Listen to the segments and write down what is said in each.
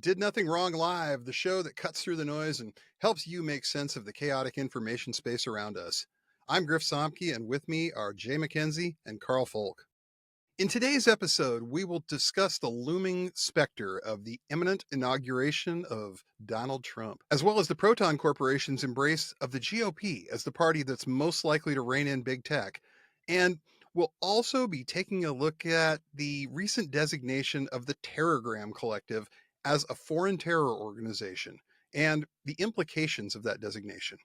Did Nothing Wrong Live, the show that cuts through the noise and helps you make sense of the chaotic information space around us. I'm Griff Somke, and with me are Jay McKenzie and Karl Folk. In today's episode, we will discuss the looming specter of the imminent inauguration of Donald Trump, as well as the Proton Corporation's embrace of the GOP as the party that's most likely to rein in big tech. And we'll also be taking a look at the recent designation of the Terrorgram Collective as a foreign terror organization and the implications of that designation.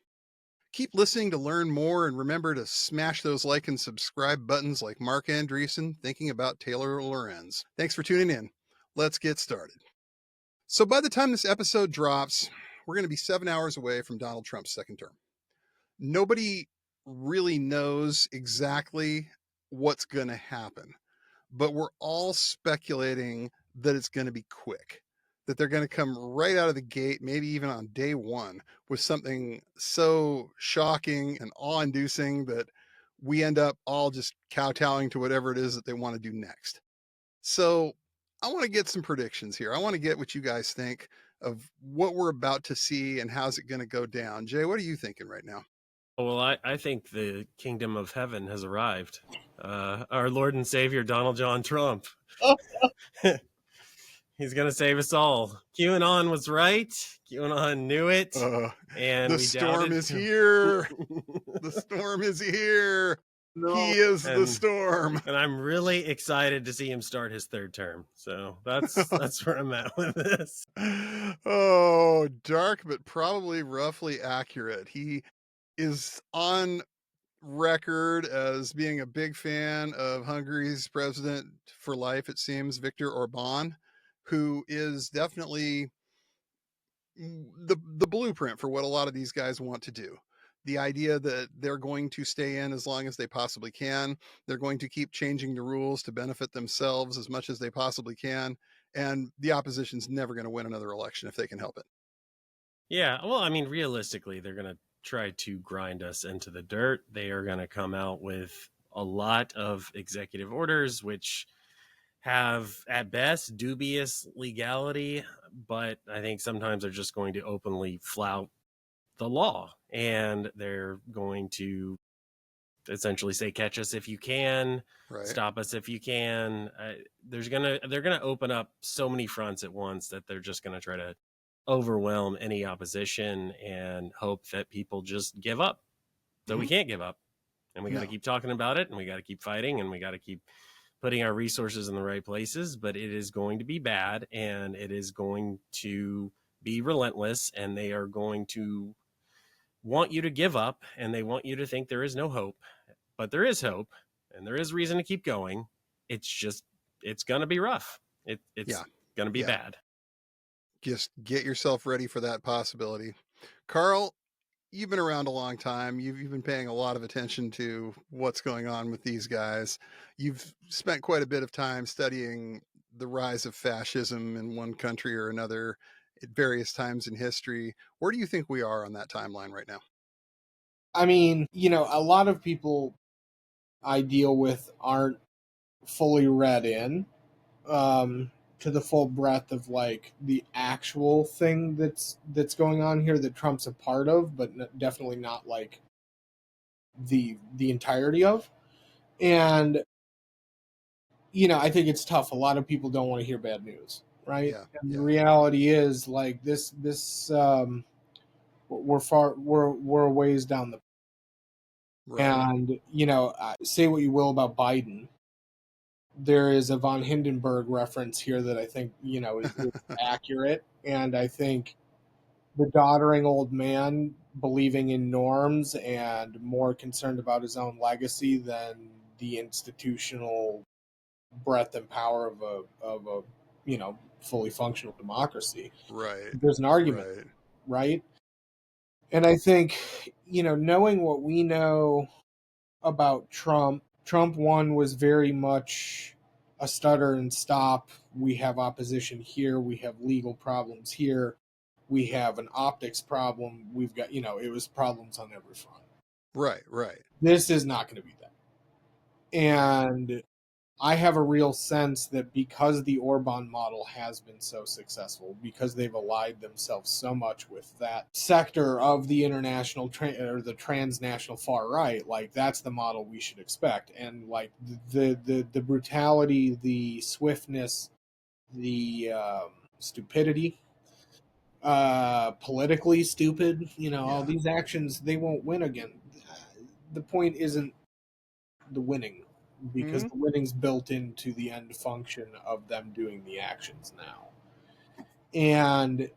Keep listening to learn more, and remember to smash those like and subscribe buttons like Mark Andreessen thinking about Taylor Lorenz. Thanks for tuning in. Let's get started. So by the time this episode drops, we're going to be 7 hours away from Donald Trump's second term. Nobody really knows exactly what's going to happen, but we're all speculating that it's going to be quick, that they're going to come right out of the gate, maybe even on day one, with something so shocking and awe-inducing that we end up all just kowtowing to whatever it is that they want to do next. So I want to get some predictions here. I want to get what you guys think of what we're about to see and how's it going to go down. Jay, what are you thinking right now? Well, I think the kingdom of heaven has arrived. Our Lord and Savior, Donald John Trump. He's going to save us all. QAnon was right. QAnon knew it. And the storm is here. The storm is here. No. He is the storm. And I'm really excited to see him start his third term. So that's where I'm at with this. Oh, dark, but probably roughly accurate. He is on record as being a big fan of Hungary's president for life, it seems, Viktor Orban, who is definitely the blueprint for what a lot of these guys want to do. The idea that they're going to stay in as long as they possibly can. They're going to keep changing the rules to benefit themselves as much as they possibly can. And the opposition's never going to win another election if they can help it. Yeah, well, I mean, realistically, they're going to try to grind us into the dirt. They are going to come out with a lot of executive orders, which have at best dubious legality, but I think sometimes they're just going to openly flout the law, and they're going to essentially say, catch us if you can, right. Stop us if you can. They're gonna open up so many fronts at once that they're just going to try to overwhelm any opposition and hope that people just give up. So we can't give up, and we got to keep talking about it, and we got to keep fighting, and we got to keep putting our resources in the right places. But it is going to be bad, and it is going to be relentless, and they are going to want you to give up, and they want you to think there is no hope. But there is hope, and there is reason to keep going. It's going to be rough. It's going to be bad. Just get yourself ready for that possibility. Karl, you've been around a long time. You've been paying a lot of attention to what's going on with these guys. You've spent quite a bit of time studying the rise of fascism in one country or another at various times in history. Where do you think we are on that timeline right now? I mean, a lot of people I deal with aren't fully read in to the full breadth of like the actual thing that's going on here that Trump's a part of, but definitely not like the entirety of. And I think it's tough. A lot of people don't want to hear bad news, right? And the reality is like this we're a ways down the right. And say what you will about Biden, there is a von Hindenburg reference here that I think is accurate, and I think the doddering old man believing in norms and more concerned about his own legacy than the institutional breadth and power of a fully functional democracy. Right. There's an argument, right? And I think, knowing what we know about Trump 1 was very much a stutter and stop. We have opposition here. We have legal problems here. We have an optics problem. We've got, it was problems on every front. Right. This is not going to be that. And I have a real sense that because the Orban model has been so successful, because they've allied themselves so much with that sector of the international or the transnational far right, like that's the model we should expect. And like the brutality, the swiftness, the stupidity, politically stupid, all Yeah. these actions, they won't win again. The point isn't the winning, because Hmm. the winning's built into the end function of them doing the actions now. And,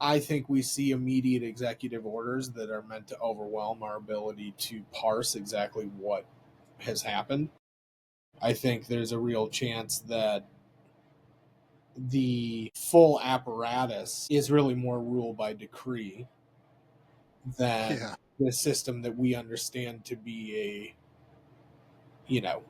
I think we see immediate executive orders that are meant to overwhelm our ability to parse exactly what has happened. I think there's a real chance that the full apparatus is really more rule by decree than Yeah. the system that we understand to be you know,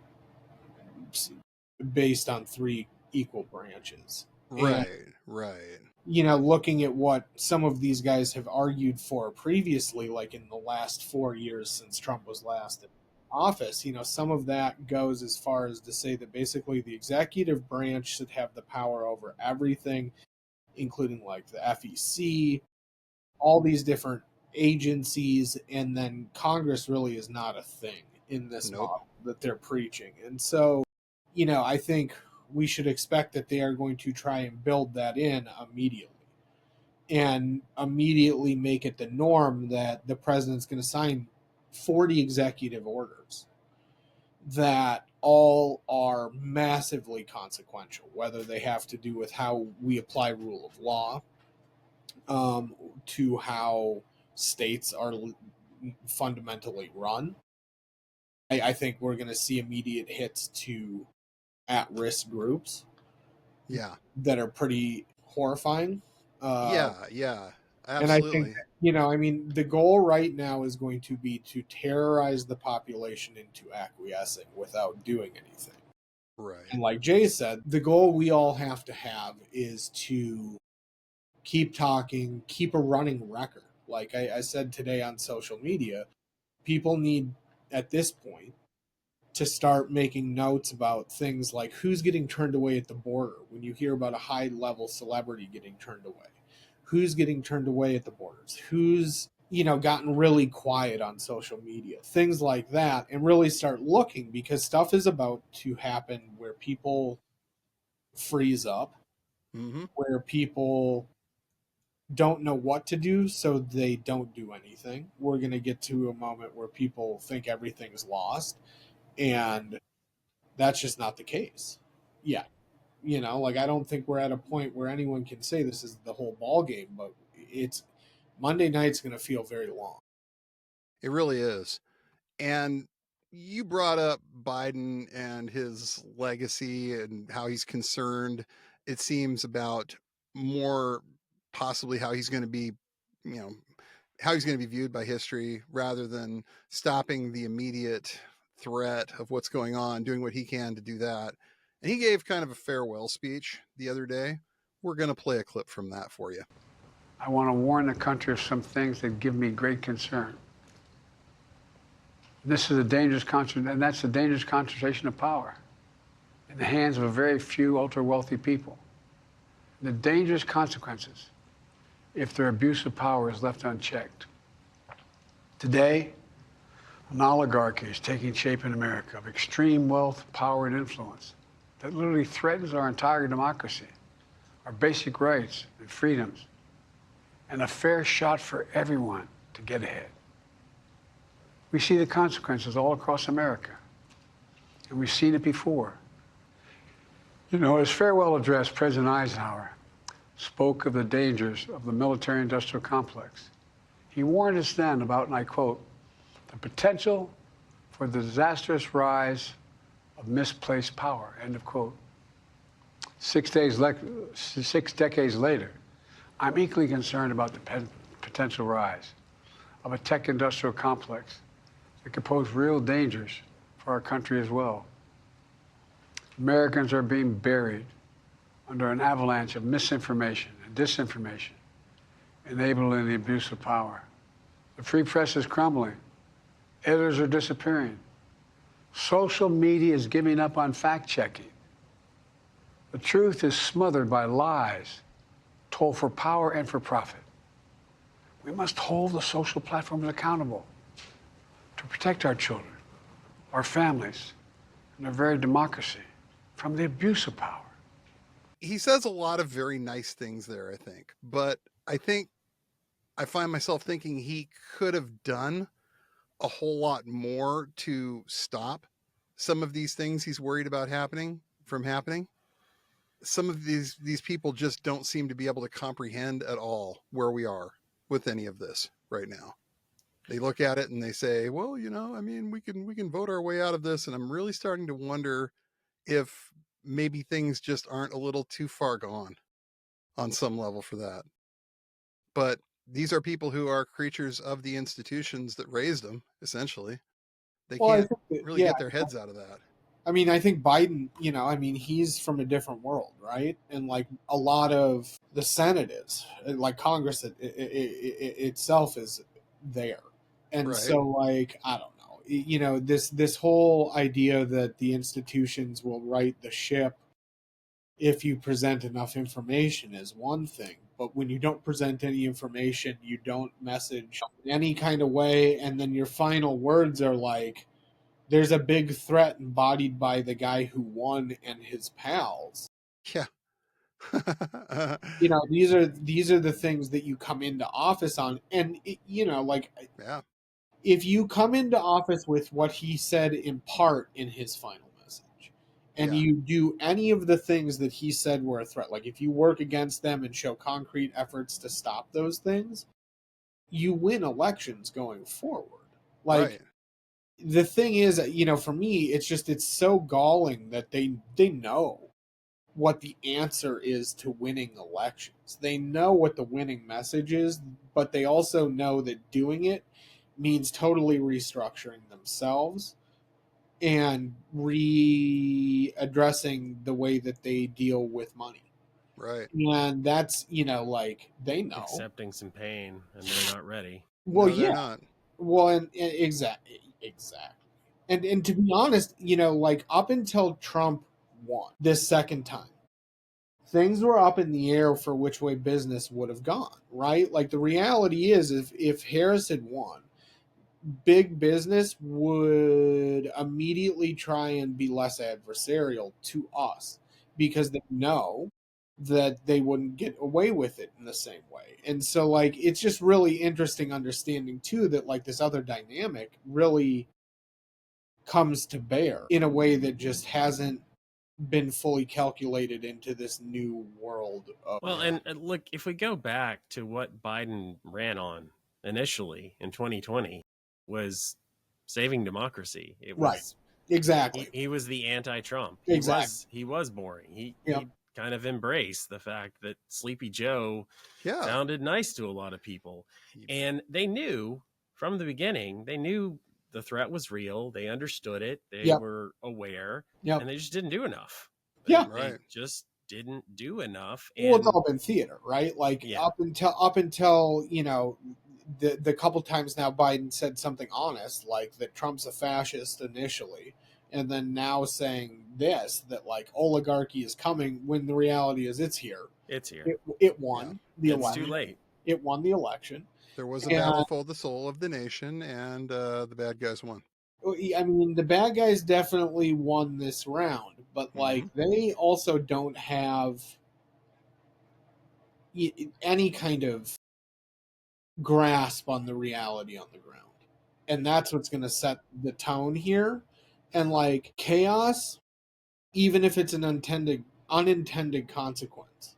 based on three equal branches. And, Right. Right. looking at what some of these guys have argued for previously, like in the last 4 years since Trump was last in office, some of that goes as far as to say that basically the executive branch should have the power over everything, including like the FEC, all these different agencies, and then Congress really is not a thing in this Nope. model that they're preaching. And so, I think we should expect that they are going to try and build that in immediately and immediately make it the norm that the president's going to sign 40 executive orders that all are massively consequential, whether they have to do with how we apply rule of law, to how states are fundamentally run. I think we're going to see immediate hits to at-risk groups Yeah. that are pretty horrifying. Uh, Yeah. Yeah. and I think, Absolutely. the goal right now is going to be to terrorize the population into acquiescing without doing anything. Right. And like Jay said, the goal we all have to have is to keep talking, keep a running record. Like I said today on social media, people need at this point to start making notes about things like who's getting turned away at the border when you hear about a high level celebrity getting turned away, who's getting turned away at the borders, who's gotten really quiet on social media, things like that, and really start looking, because stuff is about to happen where people freeze up, Hmm. where people don't know what to do, so they don't do anything. We're going to get to a moment where people think everything's lost, and that's just not the case. Yeah. Like I don't think we're at a point where anyone can say this is the whole ball game, but it's Monday night's going to feel very long. It really is. And you brought up Biden and his legacy and how he's concerned, it seems, about more possibly how he's going to be, you know, how he's going to be viewed by history rather than stopping the immediate threat of what's going on, doing what he can to do that. And he gave kind of a farewell speech the other day. We're going to play a clip from that for you. I want to warn the country of some things that give me great concern. This is a dangerous concentration, and that's a dangerous concentration of power in the hands of a very few ultra-wealthy people. The dangerous consequences if their abuse of power is left unchecked. Today, an oligarchy is taking shape in America of extreme wealth, power, and influence that literally threatens our entire democracy, our basic rights and freedoms, and a fair shot for everyone to get ahead. We see the consequences all across America, and we've seen it before. His farewell address, President Eisenhower spoke of the dangers of the military-industrial complex. He warned us then about, and I quote, the potential for the disastrous rise of misplaced power, end of quote. 6 decades later, I'm equally concerned about the potential rise of a tech-industrial complex that could pose real dangers for our country as well. Americans are being buried under an avalanche of misinformation and disinformation, enabling the abuse of power. The free press is crumbling. Editors are disappearing. Social media is giving up on fact-checking. The truth is smothered by lies told for power and for profit. We must hold the social platforms accountable to protect our children, our families, and our very democracy from the abuse of power. He says a lot of very nice things there, I think. But I think I find myself thinking he could have done a whole lot more to stop some of these things he's worried about from happening. Some of these people just don't seem to be able to comprehend at all where we are with any of this right now. They look at it and they say, well, I mean, we can vote our way out of this. And I'm really starting to wonder if maybe things just aren't a little too far gone on some level for that. But these are people who are creatures of the institutions that raised them, essentially. They Well, I can't think that, really yeah, get their heads out of that. I mean, I think Biden, I mean, he's from a different world, right? And like a lot of the Senate is, like Congress itself is there. And Right. so, like, I don't know, this whole idea that the institutions will right the ship if you present enough information is one thing. But when you don't present any information, you don't message in any kind of way, and then your final words are like, there's a big threat embodied by the guy who won and his pals. Yeah. These are the things that you come into office on, and yeah. If you come into office with what he said in part in his final message, and you do any of the things that he said were a threat, like if you work against them and show concrete efforts to stop those things, you win elections going forward. Like, right. The thing is, for me, it's so galling that they know what the answer is to winning elections. They know what the winning message is, but they also know that doing it means totally restructuring themselves and readdressing the way that they deal with money. Right. And that's, like, they know. Accepting some pain, and they're not ready. Well, no, they're yeah. not. Well, and exactly. And to be honest, like up until Trump won this second time, things were up in the air for which way business would have gone, right? Like the reality is if Harris had won, big business would immediately try and be less adversarial to us because they know that they wouldn't get away with it in the same way. And so like it's just really interesting understanding too that like this other dynamic really comes to bear in a way that just hasn't been fully calculated into this new world of Well, and look, if we go back to what Biden ran on initially in 2020 was saving democracy. It was right. Exactly. He was the anti-Trump. Exactly. He was boring. He kind of embraced the fact that Sleepy Joe sounded nice to a lot of people. And they knew from the beginning, they knew the threat was real. They understood it. They were aware, and they just didn't do enough. They just didn't do enough. And well, it's all been theater, right? Like up until the couple times now Biden said something honest, like that Trump's a fascist initially, and then now saying this, that like oligarchy is coming, when the reality is it's here. It's here. It won the election. It's too late. It won the election. There was a battle for the soul of the nation, and the bad guys won. I mean, the bad guys definitely won this round, but like they also don't have any kind of grasp on the reality on the ground. And that's what's going to set the tone here. And like chaos, even if it's an unintended consequence,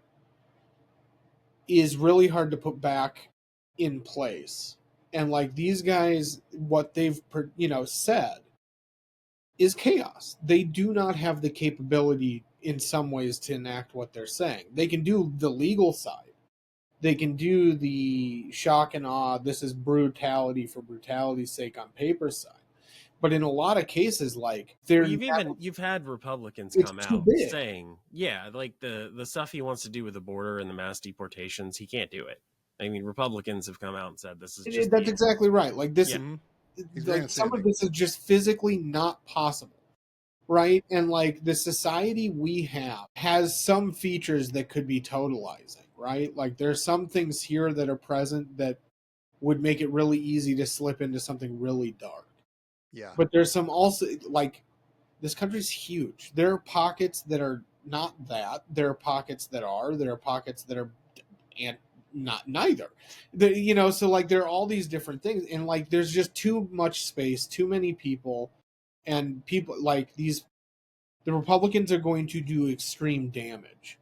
is really hard to put back in place. And like these guys, what they've said is chaos. They do not have the capability in some ways to enact what they're saying. They can do the legal side. They can do the shock and awe, this is brutality for brutality's sake on paper side. But in a lot of cases, like you've had Republicans come out saying, like the stuff he wants to do with the border and the mass deportations, he can't do it. I mean, Republicans have come out and said this is just that's exactly right. Like this, He's like some of grandstanding. this is just physically not possible, right? And like the society we have has some features that could be totalizing, right? Like there's some things here that are present that would make it really easy to slip into something really dark. Yeah. But there's some also like this country's huge. There are pockets that are not that. There are pockets that are. There are pockets that are and not neither. So like there are all these different things, and like there's just too much space, too many people, and people like these. The Republicans are going to do extreme damage,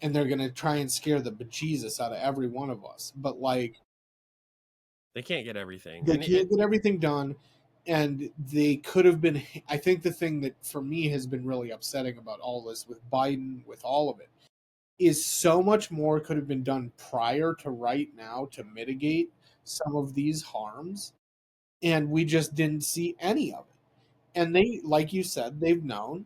and they're going to try and scare the bejesus out of every one of us. But like They can't get everything. they And can't get everything done, and they could have been. I think the thing that for me has been really upsetting about all this with Biden, with all of it, is so much more could have been done prior to right now to mitigate some of these harms, and we just didn't see any of it. And they, like you said, they've known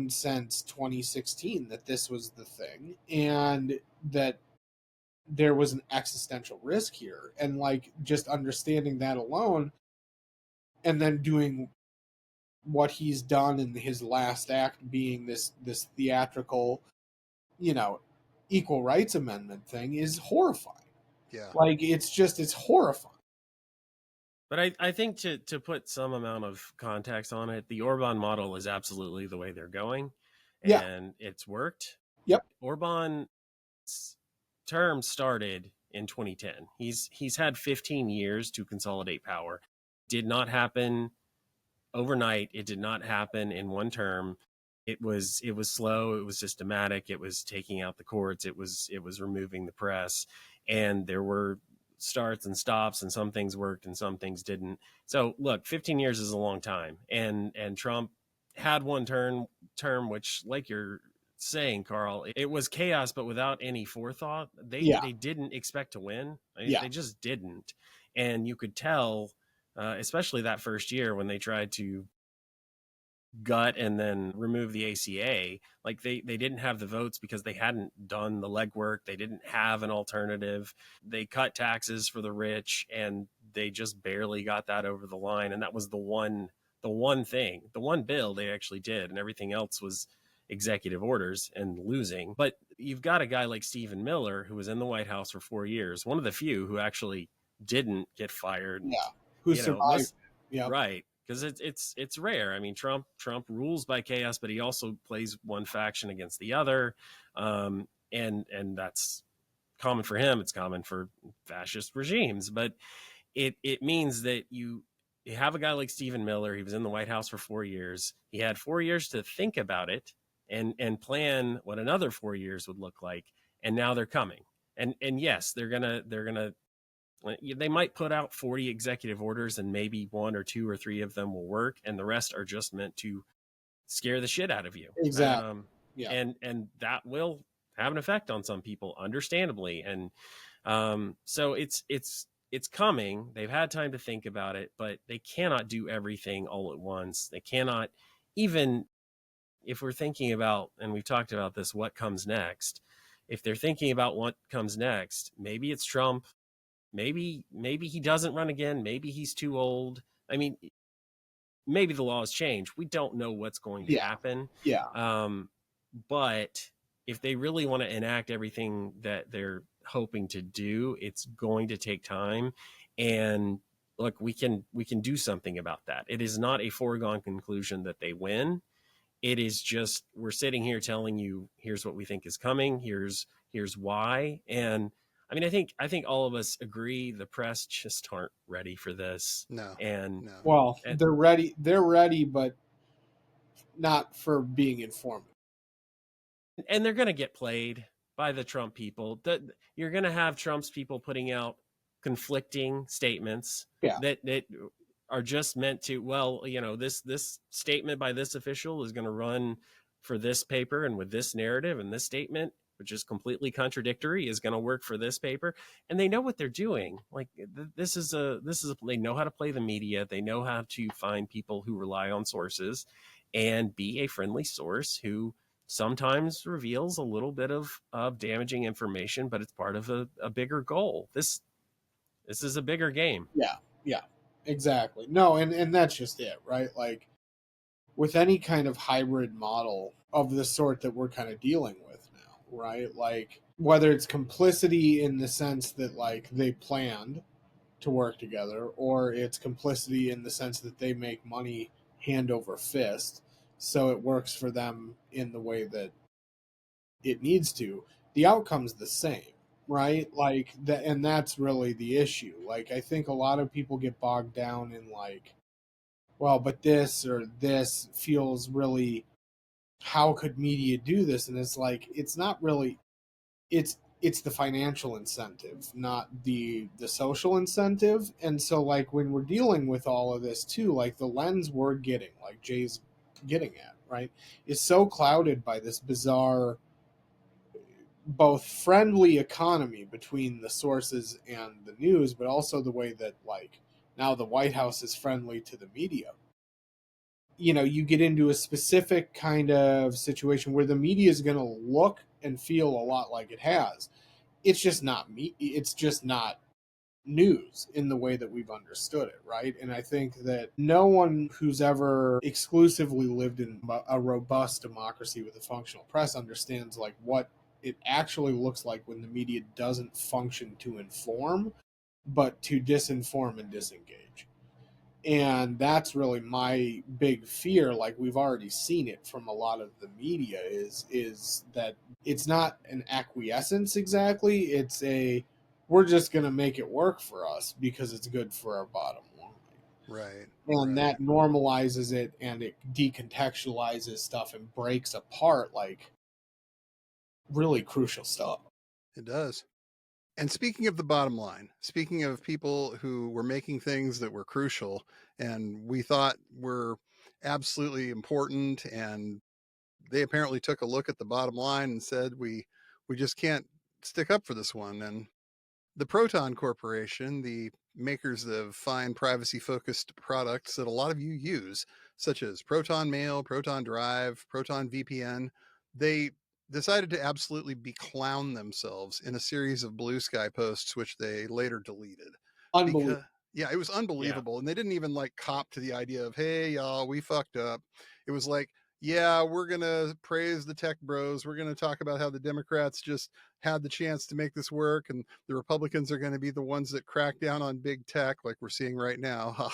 since 2016 that this was the thing, and that there was an existential risk here, and like just understanding that alone, and then doing what he's done in his last act being this theatrical, you know, equal rights amendment thing is horrifying. Yeah. Like it's horrifying. But I think to put some amount of context on it, the Orban model is absolutely the way they're going, Yeah. and it's worked. Yep. Orban's term started in 2010. He's had 15 years to consolidate power. Did not happen overnight. It did not happen in one term. It was slow. It was systematic. It was taking out the courts. It was removing the press, and there were starts and stops, and some things worked and some things didn't. So look, 15 years is a long time, and Trump had one term which, like you're saying, Karl, it was chaos, but without any forethought. Yeah. They didn't expect to win. Yeah. They just didn't, and you could tell, especially that first year when they tried to gut and then remove the ACA. Like they didn't have the votes because they hadn't done the legwork. They didn't have an alternative. They cut taxes for the rich, and they just barely got that over the line. And that was the one thing, the one bill they actually did, and everything else was executive orders and losing. But you've got a guy like Stephen Miller, who was in the White House for 4 years, one of the few who actually didn't get fired. Yeah. Who survived? Yeah, right, because it's rare. I mean, Trump rules by chaos, but he also plays one faction against the other, and that's common for him. It's common for fascist regimes, but it means that you have a guy like Stephen Miller. He was in the White House for 4 years. He had 4 years to think about it and plan what another 4 years would look like. And now they're coming. And yes, they're gonna they might put out 40 executive orders, and maybe one or two or three of them will work, and the rest are just meant to scare the shit out of you. Exactly. Yeah. And that will have an effect on some people, understandably. And so it's coming. They've had time to think about it, but they cannot do everything all at once. They cannot, even if we're thinking about, and we've talked about this, what comes next. If they're thinking about what comes next, maybe it's Trump. Maybe he doesn't run again. Maybe he's too old. I mean, maybe the laws change. We don't know what's going to happen. Yeah. But if they really want to enact everything that they're hoping to do, it's going to take time. And look, we can do something about that. It is not a foregone conclusion that they win. It is just, we're sitting here telling you, here's what we think is coming. Here's why. And I mean, I think all of us agree the press just aren't ready for this. No. And no. Well, they're ready, but not for being informed. And they're going to get played by the Trump people. That you're going to have Trump's people putting out conflicting statements that are just meant to, well, you know, this statement by this official is going to run for this paper and with this narrative, and this statement, which is completely contradictory, is going to work for this paper. And they know what they're doing. Like this is they know how to play the media. They know how to find people who rely on sources and be a friendly source who sometimes reveals a little bit of damaging information, but it's part of a bigger goal. This is a bigger game. Yeah. exactly. No, and that's just it, right? Like with any kind of hybrid model of the sort that we're kind of dealing with now, right? Like whether it's complicity in the sense that like they planned to work together, or it's complicity in the sense that they make money hand over fist, so it works for them in the way that it needs to. The outcome's the same, right? Like that, and that's really the issue. Like I think a lot of people get bogged down in like, well, but this or this feels really, how could media do this? And it's like it's not really, it's the financial incentive, not the social incentive. And so like when we're dealing with all of this too, like the lens we're getting, like Jay's getting at, right, is so clouded by this bizarre both friendly economy between the sources and the news, but also the way that like now the White House is friendly to the media. You know, you get into a specific kind of situation where the media is going to look and feel a lot like it has. It's just not me. It's just not news in the way that we've understood it, right? And I think that no one who's ever exclusively lived in a robust democracy with a functional press understands like what it actually looks like when the media doesn't function to inform, but to disinform and disengage. And that's really my big fear. Like we've already seen it from a lot of the media is that it's not an acquiescence exactly, it's a, we're just going to make it work for us because it's good for our bottom line. Right. And Right. that normalizes it and it decontextualizes stuff and breaks apart like really crucial stuff. It does. And speaking of the bottom line, speaking of people who were making things that were crucial and we thought were absolutely important, and they apparently took a look at the bottom line and said we just can't stick up for this one. And the Proton Corporation, the makers of fine privacy focused products that a lot of you use, such as Proton Mail, Proton Drive, Proton VPN, they decided to absolutely beclown themselves in a series of Blue Sky posts, which they later deleted. Unbelievable. Because, yeah, it was Yeah. unbelievable. And they didn't even like cop to the idea of, hey, y'all, we fucked up. It was like, yeah, we're going to praise the tech bros. We're going to talk about how the Democrats just had the chance to make this work, and the Republicans are going to be the ones that crack down on big tech, like we're seeing right now.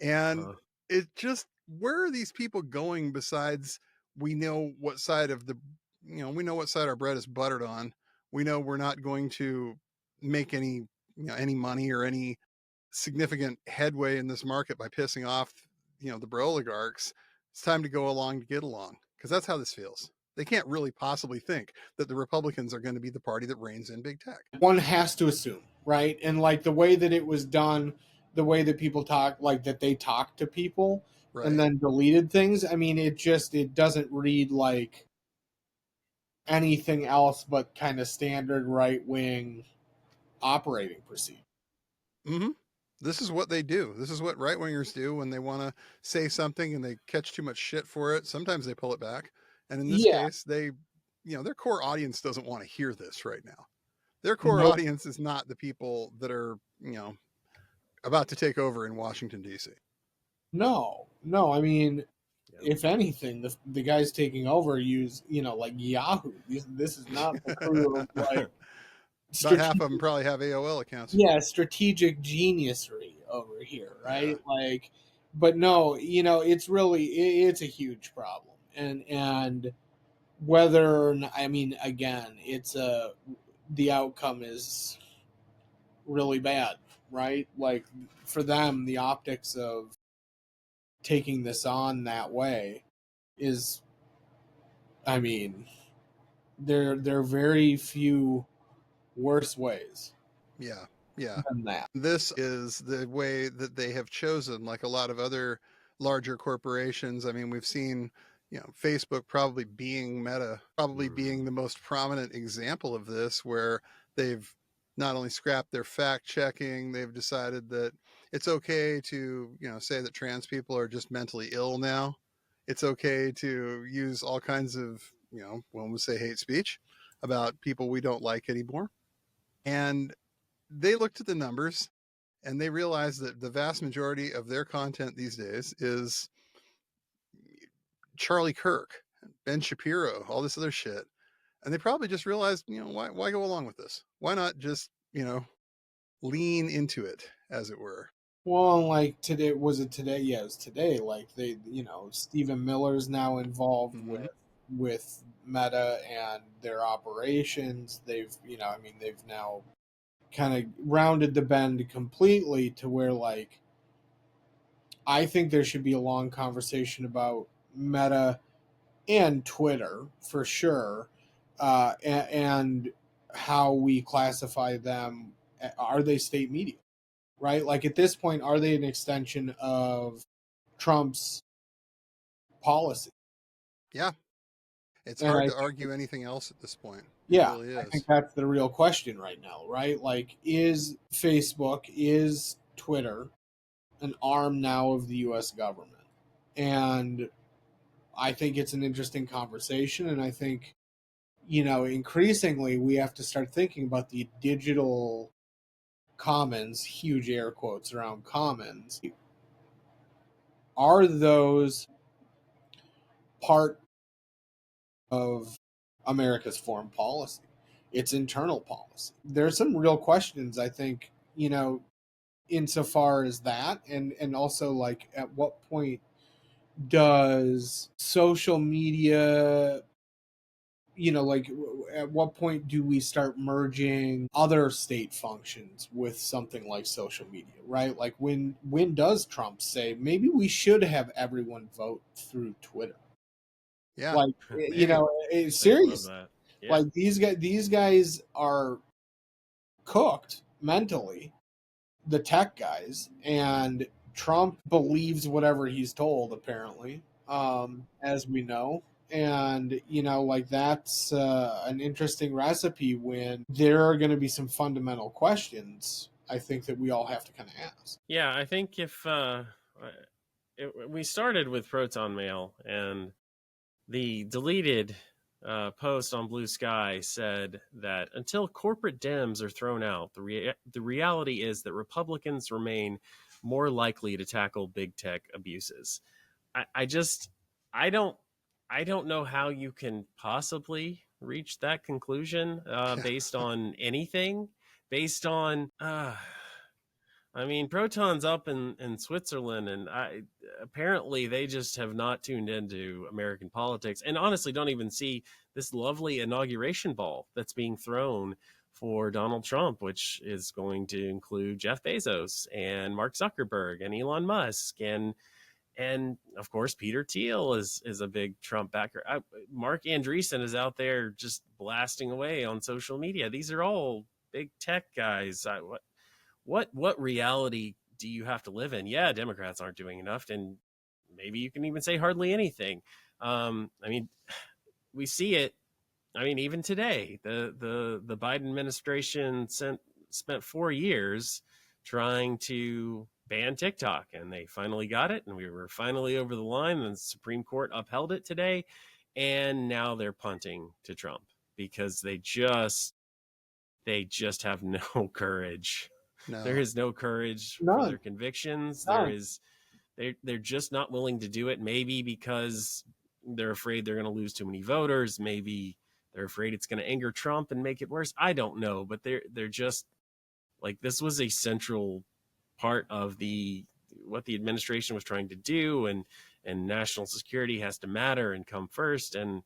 And Uh, it just, where are these people going besides we know what side of the, we know what side our bread is buttered on. We know we're not going to make any money or any significant headway in this market by pissing off, the bro oligarchs. It's time to go along to get along, because that's how this feels. They can't really possibly think that the Republicans are going to be the party that reins in big tech. One has to assume, right? And like the way that it was done, the way that people talk, like that they talked to people and Right. then deleted things. I mean, it doesn't read like anything else but kind of standard right wing operating procedure. Mm-hmm. This is what they do. This is what right wingers do when they want to say something and they catch too much shit for it. Sometimes they pull it back. And in this Yeah, case, their core audience doesn't want to hear this right now. Their core nope, audience is not the people that are, about to take over in Washington, D.C. no, no. I mean, yeah. if anything, the guys taking over use like Yahoo. This is not the crew of like About half strategic, of them probably have AOL accounts. yeah, strategic geniusry over here, Yeah. right? Like, but no, it's really it's a huge problem, and whether I mean, again, it's a the outcome is really bad, right? Like for them, the optics of taking this on that way is, I mean, there are very few worse ways Yeah. Yeah. than that. This is the way that they have chosen, like a lot of other larger corporations. I mean, we've seen, Facebook probably being Meta, probably being the most prominent example of this, where they've not only scrapped their fact checking, they've decided that it's okay to, say that trans people are just mentally ill now. It's okay to use all kinds of, one would say hate speech about people we don't like anymore. And they looked at the numbers and they realize that the vast majority of their content these days is Charlie Kirk, Ben Shapiro, all this other shit. And they probably just realized, why go along with this? Why not just, lean into it, as it were? Well, like today, was it today? Yeah, it was today. Like they, Stephen Miller's now involved Mm-hmm. with Meta and their operations. They've now kind of rounded the bend completely to where, like, I think there should be a long conversation about Meta and Twitter for sure, and how we classify them. Are they state media? Right? Like at this point, are they an extension of Trump's policy? Yeah. It's And hard I to argue anything else at this point. It Yeah, really I think is. that's the real question right now, right? Like, is Facebook, is Twitter an arm now of the U.S. government? And I think it's an interesting conversation. And I think, increasingly we have to start thinking about the digital commons, huge air quotes around commons. Are those part of America's foreign policy, its internal policy? There's some real questions, I think, insofar as that, and also, like, at what point does social media, like, at what point do we start merging other state functions with something like social media, right? Like, when does Trump say maybe we should have everyone vote through Twitter? Yeah. Like, Maybe. it's I love serious. that. Yeah. Like, these guys are cooked mentally, the tech guys, and Trump believes whatever he's told, apparently, as we know. And, like, that's an interesting recipe when there are going to be some fundamental questions, I think, that we all have to kind of ask. Yeah, I think if we started with Proton Mail, and the deleted post on Blue Sky said that until corporate Dems are thrown out, the reality is that Republicans remain more likely to tackle big tech abuses. I just I don't I don't know how you can possibly reach that conclusion Yeah. based on anything, based on I mean, Proton's up in Switzerland, and apparently they just have not tuned into American politics, and honestly don't even see this lovely inauguration ball that's being thrown for Donald Trump, which is going to include Jeff Bezos and Mark Zuckerberg and Elon Musk and of course Peter Thiel is a big Trump backer. Mark Andreessen is out there just blasting away on social media. These are all big tech guys. What reality do you have to live in? Yeah, Democrats aren't doing enough, and maybe you can even say hardly anything. I mean, we see it. I mean, even today, the Biden administration spent 4 years trying to ban TikTok, and they finally got it, and we were finally over the line, and the Supreme Court upheld it today, and now they're punting to Trump because they just have no courage. No. There is no courage for None. their convictions. None. They're just not willing to do it. Maybe because they're afraid they're going to lose too many voters. Maybe they're afraid it's going to anger Trump and make it worse. I don't know, but they're just like, this was a central part of what the administration was trying to do, and national security has to matter and come first, and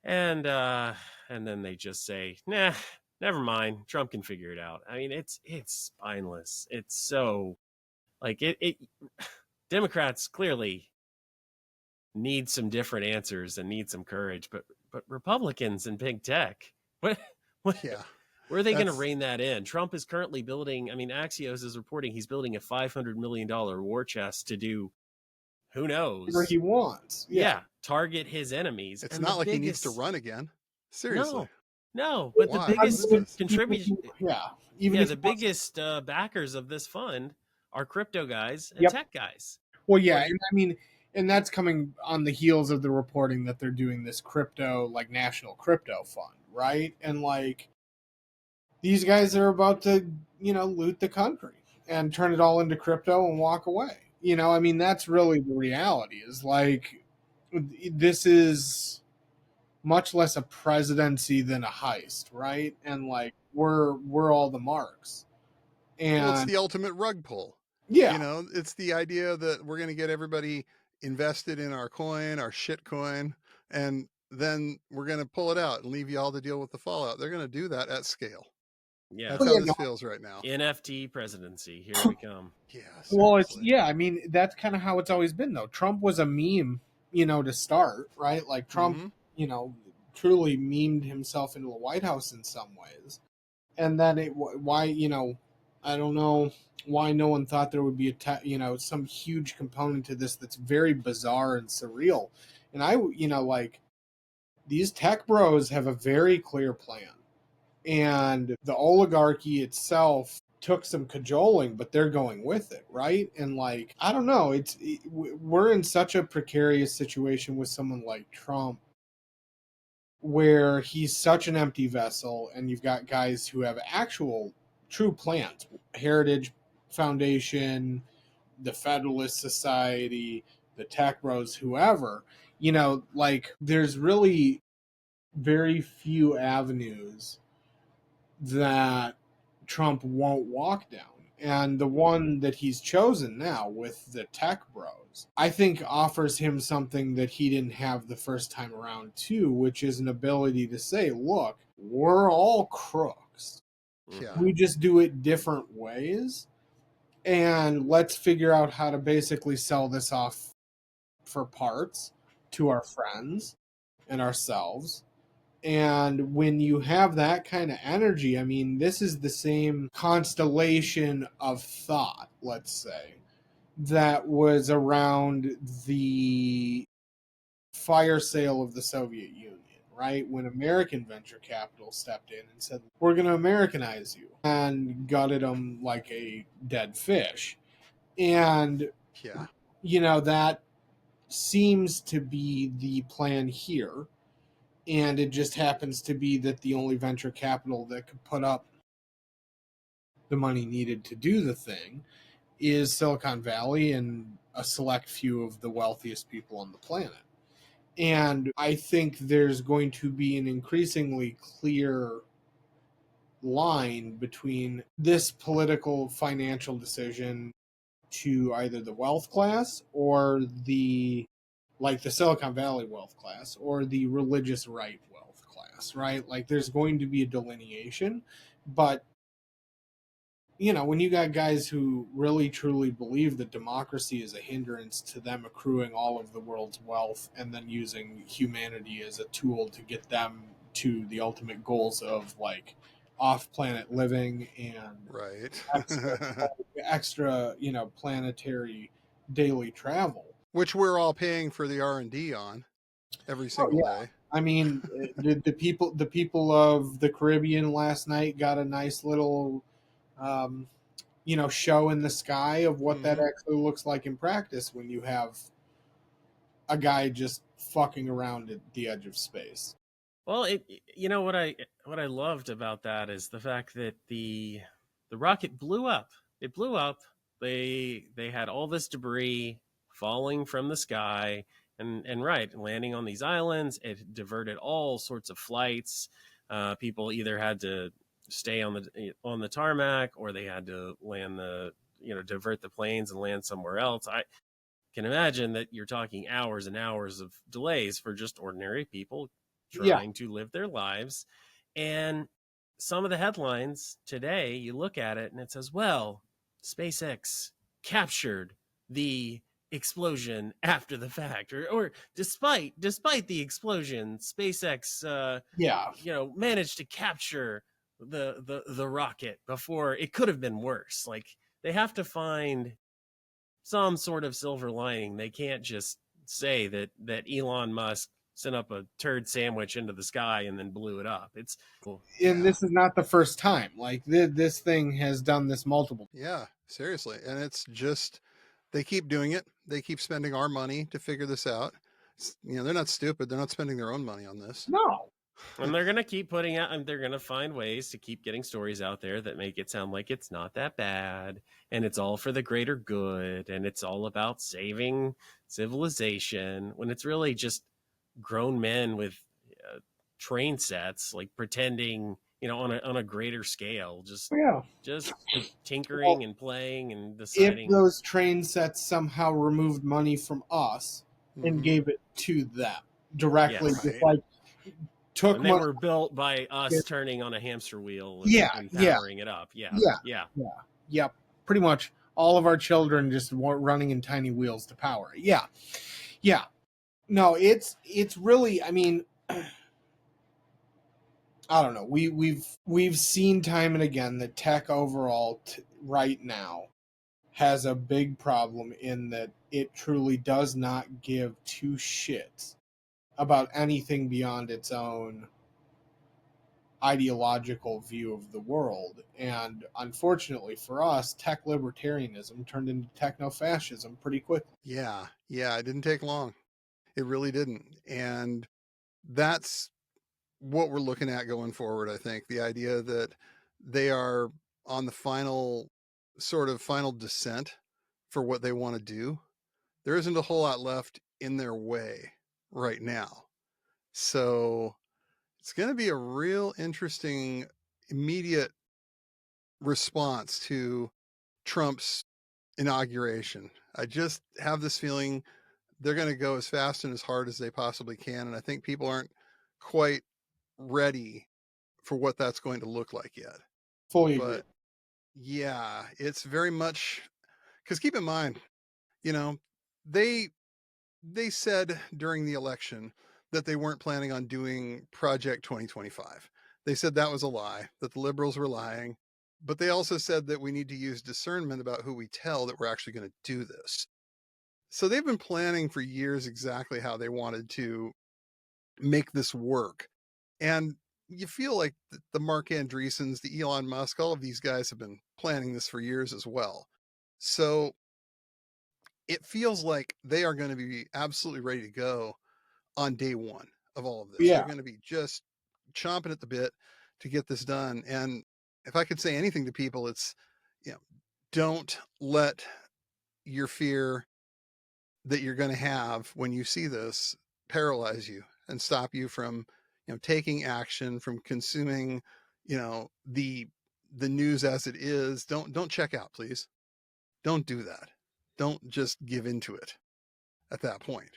then they just say, nah, never mind, Trump can figure it out. I mean, it's spineless. It's so, like, it Democrats clearly need some different answers and need some courage, but Republicans and big tech, what Yeah. where are they going to rein that in? Trump is currently building, I mean, Axios is reporting he's building a $500 million war chest to do who knows Whatever he wants. Yeah. target his enemies. It's And not like he needs to run again. Seriously. No, but Why? the biggest contributor, Even if the biggest backers of this fund are crypto guys and Yep. tech guys. Well, yeah, and I mean, and that's coming on the heels of the reporting that they're doing this crypto, like, national crypto fund, right? And, like, these guys are about to, loot the country. and turn it all into crypto and walk away. You know, I mean, that's really the reality. Is like this is much less a presidency than a heist, right? And like we're all the marks. Well, it's And the ultimate rug pull. yeah, You know, it's the idea that we're going to get everybody invested in our coin, our shit coin, and then we're going to pull it out and leave you all to deal with the fallout. They're going to do that at scale. Yeah. That's well, how you this know, feels right now. NFT presidency. Here we come. Yeah, well, it's seriously. yeah. I mean, that's kind of how it's always been, though. Trump was a meme, you know, to start, right? Like Trump, Mm-hmm. you know, truly memed himself into the White House in some ways, and then why, you know, I don't know why no one thought there would be you know, some huge component to this that's very bizarre and surreal. And you know, like these tech bros have a very clear plan, and the oligarchy itself took some cajoling, but they're going with it, right? And like I don't know, we're in such a precarious situation with someone like Trump where he's such an empty vessel, and you've got guys who have actual true plans. Heritage Foundation, the Federalist Society, the Tech Bros, whoever, you know, like there's really very few avenues that Trump won't walk down. And the one that he's chosen now with the tech bros, I think offers him something that he didn't have the first time around, too, which is an ability to say, look, we're all crooks. Yeah. We just do it different ways. And let's figure out how to basically sell this off for parts to our friends and ourselves. And when you have that kind of energy, I mean, this is the same constellation of thought, let's say, that was around the fire sale of the Soviet Union, right? When American venture capital stepped in and said, we're going to Americanize you, and gutted them like a dead fish. And, Yeah. you know, that seems to be the plan here, and it just happens to be that the only venture capital that could put up the money needed to do the thing is Silicon Valley and a select few of the wealthiest people on the planet. And I think there's going to be an increasingly clear line between this political financial decision to either the wealth class or the like the Silicon Valley wealth class or the religious right wealth class, right? Like there's going to be a delineation, but you know, when you got guys who really truly believe that democracy is a hindrance to them accruing all of the world's wealth and then using humanity as a tool to get them to the ultimate goals of like off-planet living and Right. extra, extra, you know, planetary daily travel. Which we're all paying for the R&D on every Oh single yeah, day. I mean, the people of the Caribbean last night got a nice little, um, you know, show in the sky of what that Mm-hmm. actually looks like in practice when you have a guy just fucking around at the edge of space. Well, you know what I loved about that is the fact that the rocket blew up. It blew up. They had all this debris falling from the sky and right landing on these islands. It diverted all sorts of flights. People either had to stay on the tarmac or they had to land the divert the planes and land somewhere else. I can imagine that you're talking hours and hours of delays for just ordinary people Yeah, trying to live their lives. And some of the headlines today, you look at it and it says, well, SpaceX captured the explosion after the fact, or despite the explosion, SpaceX yeah, managed to capture the rocket before it could have been worse. Like they have to find some sort of silver lining. They can't just say that Elon Musk sent up a turd sandwich into the sky and then blew it up. It's and Yeah. this is not the first time. Like this thing has done this multiple. Yeah, seriously. And it's just, they keep doing it. They keep spending our money to figure this out. You know, they're not stupid. They're not spending their own money on this. No, And they're going to keep putting out, and they're going to find ways to keep getting stories out there that make it sound like it's not that bad and it's all for the greater good and it's all about saving civilization, when it's really just grown men with train sets, like pretending, on a greater scale, Yeah. just tinkering Well, and playing and if deciding. those train sets somehow removed money from us and gave it to them directly, Yes. just Right. like took And they money. were built by us turning on a hamster wheel Yeah, and yeah, powering it up. Yeah. yeah, Yeah. yeah, yep. Pretty much all of our children just running in tiny wheels to power it. Yeah, yeah. No, it's really. I mean, I don't know. We've seen time and again that tech overall right now has a big problem in that it truly does not give two shits about anything beyond its own ideological view of the world. And unfortunately for us, tech libertarianism turned into techno fascism pretty quickly. Yeah. Yeah. It didn't take long. It really didn't. And that's what we're looking at going forward. I think the idea that they are on the final descent for what they want to do. There isn't a whole lot left in their way right now. So it's going to be a real interesting immediate response to Trump's inauguration. I just have this feeling they're going to go as fast and as hard as they possibly can. And I think people aren't quite ready for what that's going to look like yet. Fully agree. But yeah, it's very much because keep in mind, you know, they they said during the election that they weren't planning on doing Project 2025. They said that was a lie, that the liberals were lying, but they also said that we need to use discernment about who we tell that we're actually going to do this. So they've been planning for years exactly how they wanted to make this work. And you feel like the Mark Andreessens, the Elon Musk, all of these guys have been planning this for years as well. So it feels like they are going to be absolutely ready to go on day one of all of this. They're Yeah. going to be just chomping at the bit to get this done. And if I could say anything to people, it's, you know, don't let your fear that you're going to have when you see this paralyze you and stop you from, taking action, from consuming, the news as it is. Don't check out, please. Don't do that. Don't just give into it at that point.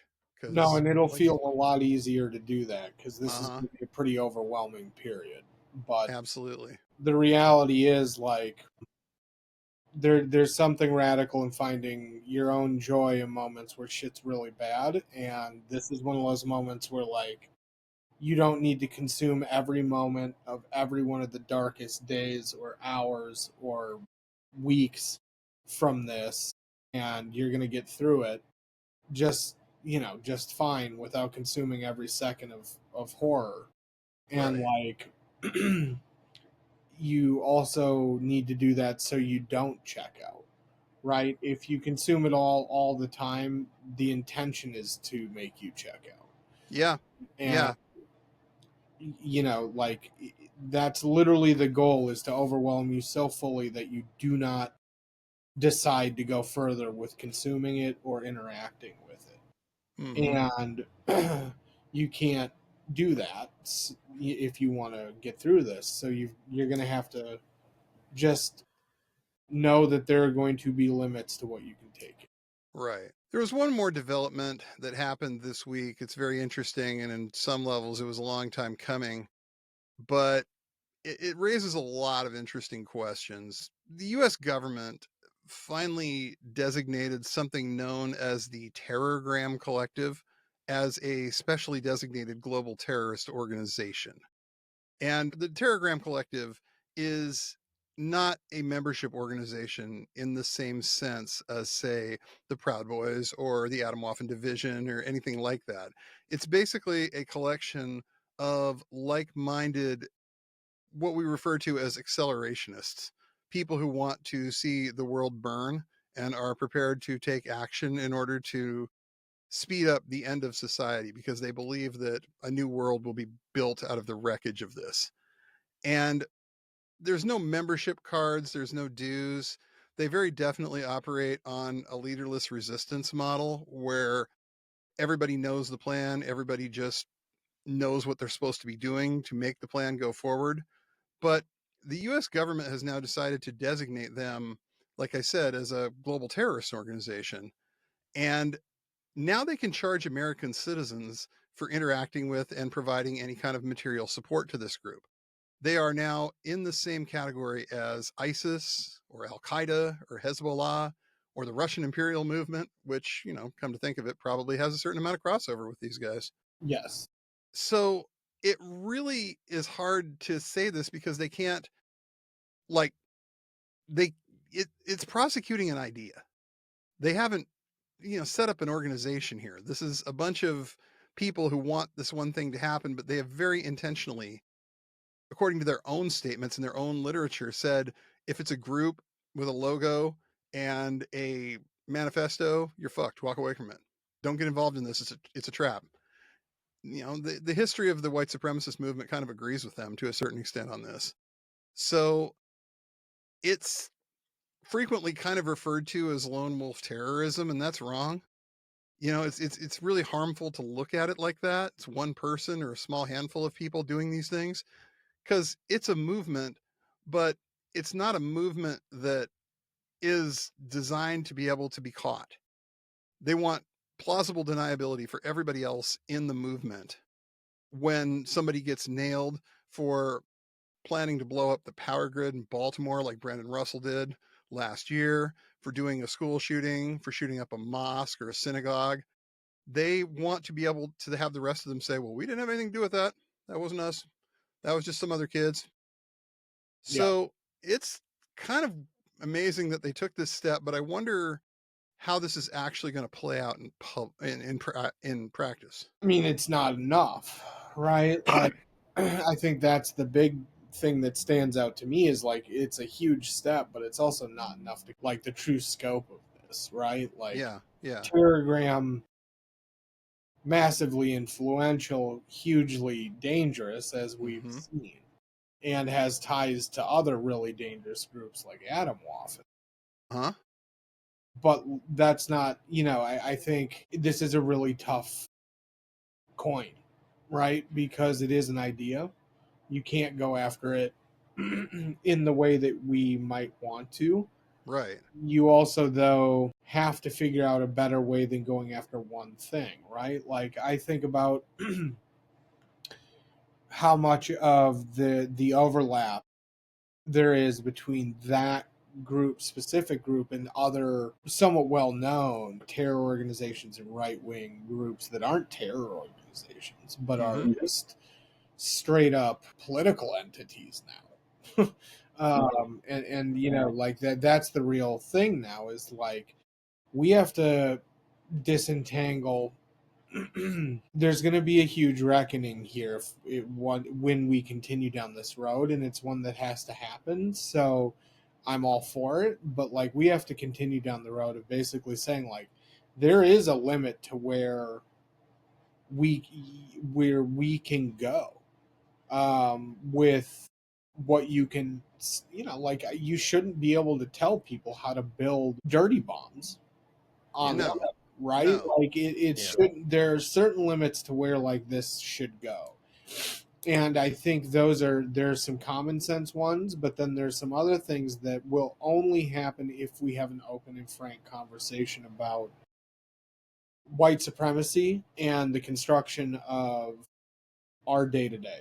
No, Because, and it'll like, feel a lot easier to do that because this is uh-huh, going to be a pretty overwhelming period. But absolutely. the reality is, like, there's something radical in finding your own joy in moments where shit's really bad, and this is one of those moments where, like, you don't need to consume every moment of every one of the darkest days or hours or weeks from this, and you're going to get through it just just fine without consuming every second of horror. And Right. like you also need to do that so you don't check out, right? If you consume it all the time, the intention is to make you check out. Yeah. And Yeah. like that's literally the goal, is to overwhelm you so fully that you do not decide to go further with consuming it or interacting with Hmm. it. And you can't do that if you want to get through this. So you're going to have to just know that there are going to be limits to what you can take. Right. There was one more development that happened this week. It's very interesting, and in some levels, it was a long time coming, but it raises a lot of interesting questions. The US government finally designated something known as the Terrorgram Collective as a specially designated global terrorist organization. And the Terrorgram Collective is not a membership organization in the same sense as, say, the Proud Boys or the Atomwaffen Division or anything like that. It's basically a collection of like minded, what we refer to as accelerationists, people who want to see the world burn and are prepared to take action in order to speed up the end of society because they believe that a new world will be built out of the wreckage of this. And there's no membership cards, there's no dues. They very definitely operate on a leaderless resistance model where everybody knows the plan, everybody just knows what they're supposed to be doing to make the plan go forward. But the US government has now decided to designate them, like I said, as a global terrorist organization. And now they can charge American citizens for interacting with and providing any kind of material support to this group. They are now in the same category as ISIS or Al Qaeda or Hezbollah or the Russian imperial movement, which, come to think of it, probably has a certain amount of crossover with these guys. Yes. So it really is hard to say this because they can't, like, it's prosecuting an idea. They haven't, set up an organization here. This is a bunch of people who want this one thing to happen, but they have very intentionally, according to their own statements and their own literature, said if it's a group with a logo and a manifesto, you're fucked. Walk away from it. Don't get involved in this. It's a trap. The history of the white supremacist movement kind of agrees with them to a certain extent on this. So it's frequently kind of referred to as lone wolf terrorism, and that's wrong. It's really harmful to look at it like that. It's one person or a small handful of people doing these things because it's a movement, but it's not a movement that is designed to be able to be caught. They want plausible deniability for everybody else in the movement. When somebody gets nailed for planning to blow up the power grid in Baltimore, like Brandon Russell did last year, for doing a school shooting, for shooting up a mosque or a synagogue, they want to be able to have the rest of them say, well, we didn't have anything to do with that. That wasn't us. That was just some other kids. Yeah. So it's kind of amazing that they took this step, but I wonder how this is actually going to play out in practice. I mean, it's not enough, right? Like, I think that's the big thing that stands out to me is like it's a huge step, but it's also not enough to like the true scope of this, right? Like, Yeah. Terrorgram, massively influential, hugely dangerous, as we've Mm-hmm. seen, and has ties to other really dangerous groups like Atomwaffen. Huh? But that's not, I think this is a really tough coin, right? Because it is an idea. You can't go after it in the way that we might want to. Right. You also, though, have to figure out a better way than going after one thing, right? Like, I think about how much of the overlap there is between that specific group, and other somewhat well known terror organizations and right wing groups that aren't terror organizations but are just straight up political entities now. And like that's the real thing now, is like we have to disentangle. There's going to be a huge reckoning here when we continue down this road, and it's one that has to happen. So I'm all for it, but like we have to continue down the road of basically saying like there is a limit to where we can go with what you can, like you shouldn't be able to tell people how to build dirty bombs on the web, right? No. Like it shouldn't. There are certain limits to where like this should go, and I think there's some common sense ones, but then there's some other things that will only happen if we have an open and frank conversation about white supremacy and the construction of our day to day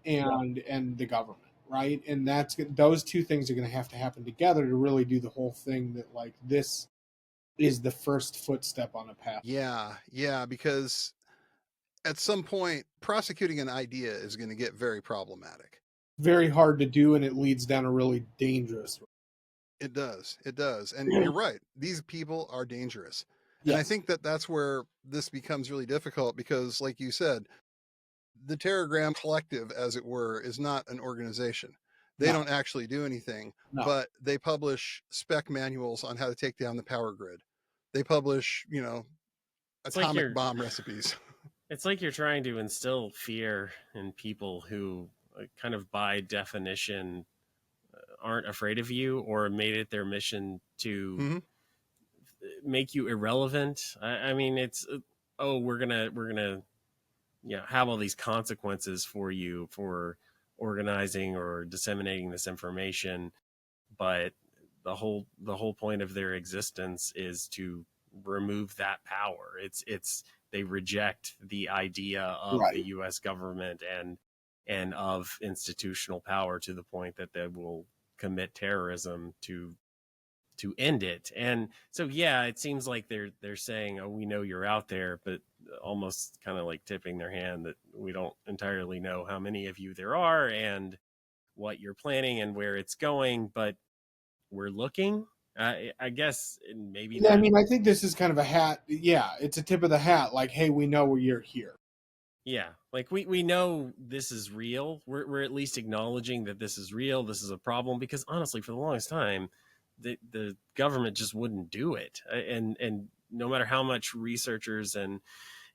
and the government, right? And those two things are going to happen together to really do the whole thing. That like this is the first footstep on a path. Yeah, because at some point, prosecuting an idea is going to get very problematic. Very hard to do, and it leads down a really dangerous road. It does. And you're right. These people are dangerous. And I Yes. think that that's where this becomes really difficult because, like you said, the Terrorgram Collective, as it were, is not an organization. They No. don't actually do anything, No. but they publish spec manuals on how to take down the power grid. They publish, atomic bomb recipes. It's like you're trying to instill fear in people who kind of by definition aren't afraid of you or made it their mission to make you irrelevant. I mean, it's we're gonna have all these consequences for you for organizing or disseminating this information, but the whole point of their existence is to remove that power. It's they reject the idea of Right. the US government and of institutional power to the point that they will commit terrorism to end it. And so yeah, it seems like they're saying, oh, we know you're out there, but almost kind of like tipping their hand that we don't entirely know how many of you there are and what you're planning and where it's going, but we're looking. I guess maybe Yeah, I not. mean, I think this is kind of a hat. Yeah, it's a tip of the hat. Like, hey, we know you're here. Yeah, like we know this is real. We're at least acknowledging that this is real. This is a problem because honestly, for the longest time, the government just wouldn't do it. And no matter how much researchers and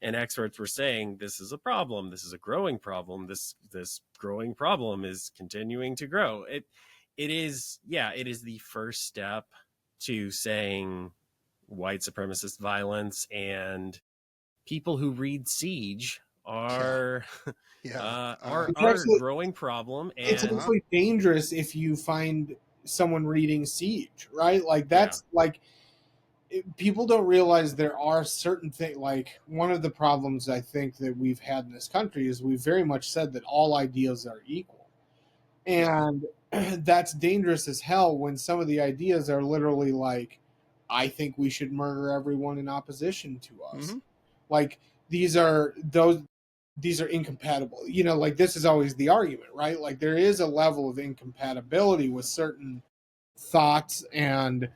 experts were saying this is a problem, this is a growing problem, this growing problem is continuing to grow. It is the first step to saying white supremacist violence and people who read Siege are our growing problem. And it's actually dangerous if you find someone reading Siege, right? Like that's like people don't realize there are certain things. Like one of the problems I think that we've had in this country is we've very much said that all ideas are equal, and that's dangerous as hell when some of the ideas are literally like, I think we should murder everyone in opposition to us. Like these are incompatible. You know, like this is always the argument, right? Like there is a level of incompatibility with certain thoughts and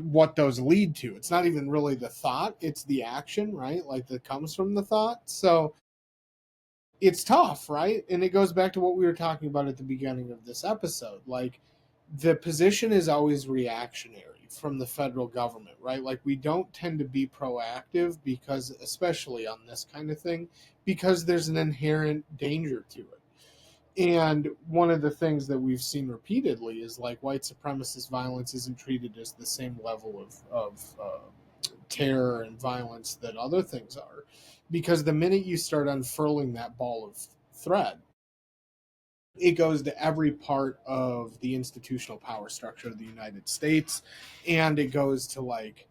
what those lead to. It's not even really the thought, it's the action, right? Like that comes from the thought. So it's tough, right? And it goes back to what we were talking about at the beginning of this episode. Like the position is always reactionary from the federal government, right? Like we don't tend to be proactive because, especially on this kind of thing, because there's an inherent danger to it. And one of the things that we've seen repeatedly is like white supremacist violence isn't treated as the same level of terror and violence that other things are. Because the minute you start unfurling that ball of thread, it goes to every part of the institutional power structure of the United States, and it goes to like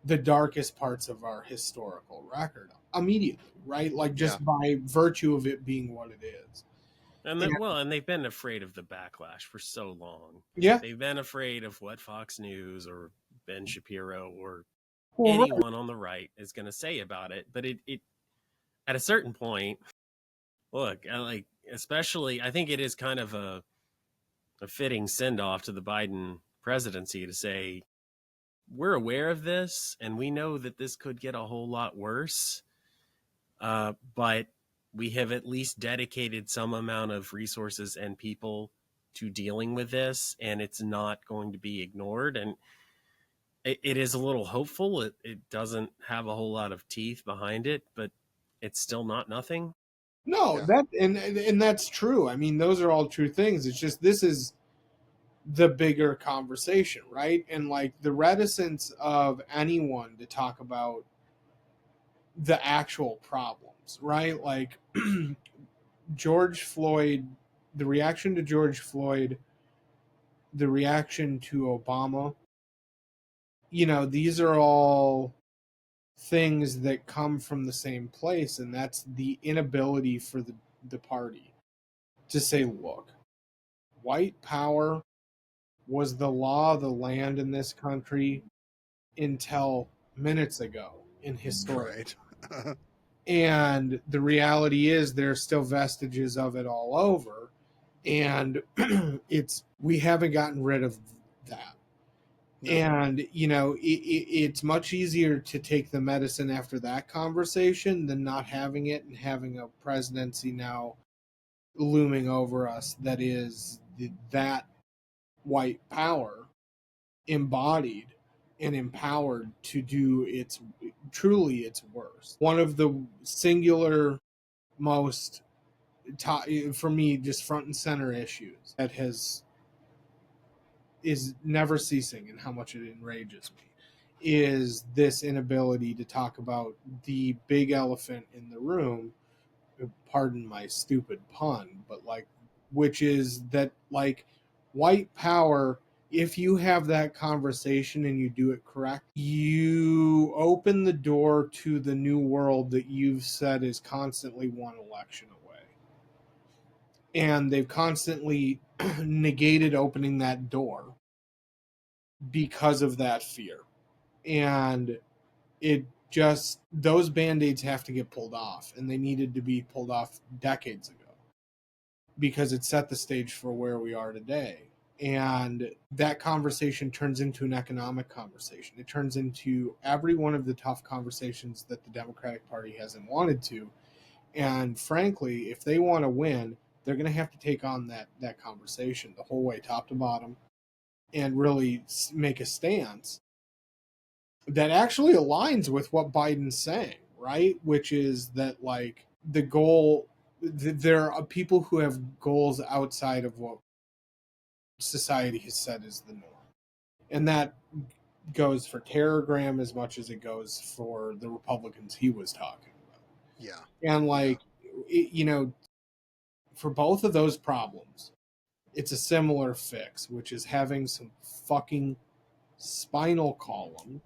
the darkest parts of our historical record immediately, right? Like just by virtue of it being what it is. And they've been afraid of the backlash for so long. Yeah. They've been afraid of what Fox News or Ben Shapiro or anyone on the right is going to say about it. But it at a certain point, look, like especially, I think it is kind of a fitting send off to the Biden presidency to say, we're aware of this and we know that this could get a whole lot worse. But we have at least dedicated some amount of resources and people to dealing with this, and it's not going to be ignored. And it is a little hopeful. It doesn't have a whole lot of teeth behind it, but it's still not nothing. No, that and that's true. I mean, those are all true things. It's just this is the bigger conversation, right? And like the reticence of anyone to talk about the actual problems, right? Like George Floyd, the reaction to George Floyd, the reaction to Obama, you know, these are all things that come from the same place, and that's the inability for the party to say, look, white power was the law of the land in this country until minutes ago in history. Right. And the reality is there's still vestiges of it all over. And we haven't gotten rid of that. No. And, you know, it's much easier to take the medicine after that conversation than not having it and having a presidency now looming over us that is that white power embodied and empowered to do truly it's worse. One of the singular most for me just front and center issues that is never ceasing and how much it enrages me is this inability to talk about the big elephant in the room, pardon my stupid pun, but like, which is that like white power, if you have that conversation and you do it correct, you open the door to the new world that you've said is constantly one election away. And they've constantly negated opening that door because of that fear. And it just, those band-aids have to get pulled off, and they needed to be pulled off decades ago because it set the stage for where we are today. And that conversation turns into an economic conversation. It turns into every one of the tough conversations that the Democratic Party hasn't wanted to. And frankly, if they want to win, they're going to have to take on that conversation the whole way, top to bottom, and really make a stance that actually aligns with what Biden's saying, right? Which is that, like, the goal, there are people who have goals outside of what society has said is the norm. And that goes for Terrorgram as much as it goes for the Republicans he was talking about. Yeah. And, like, you know, for both of those problems, it's a similar fix, which is having some fucking spinal column.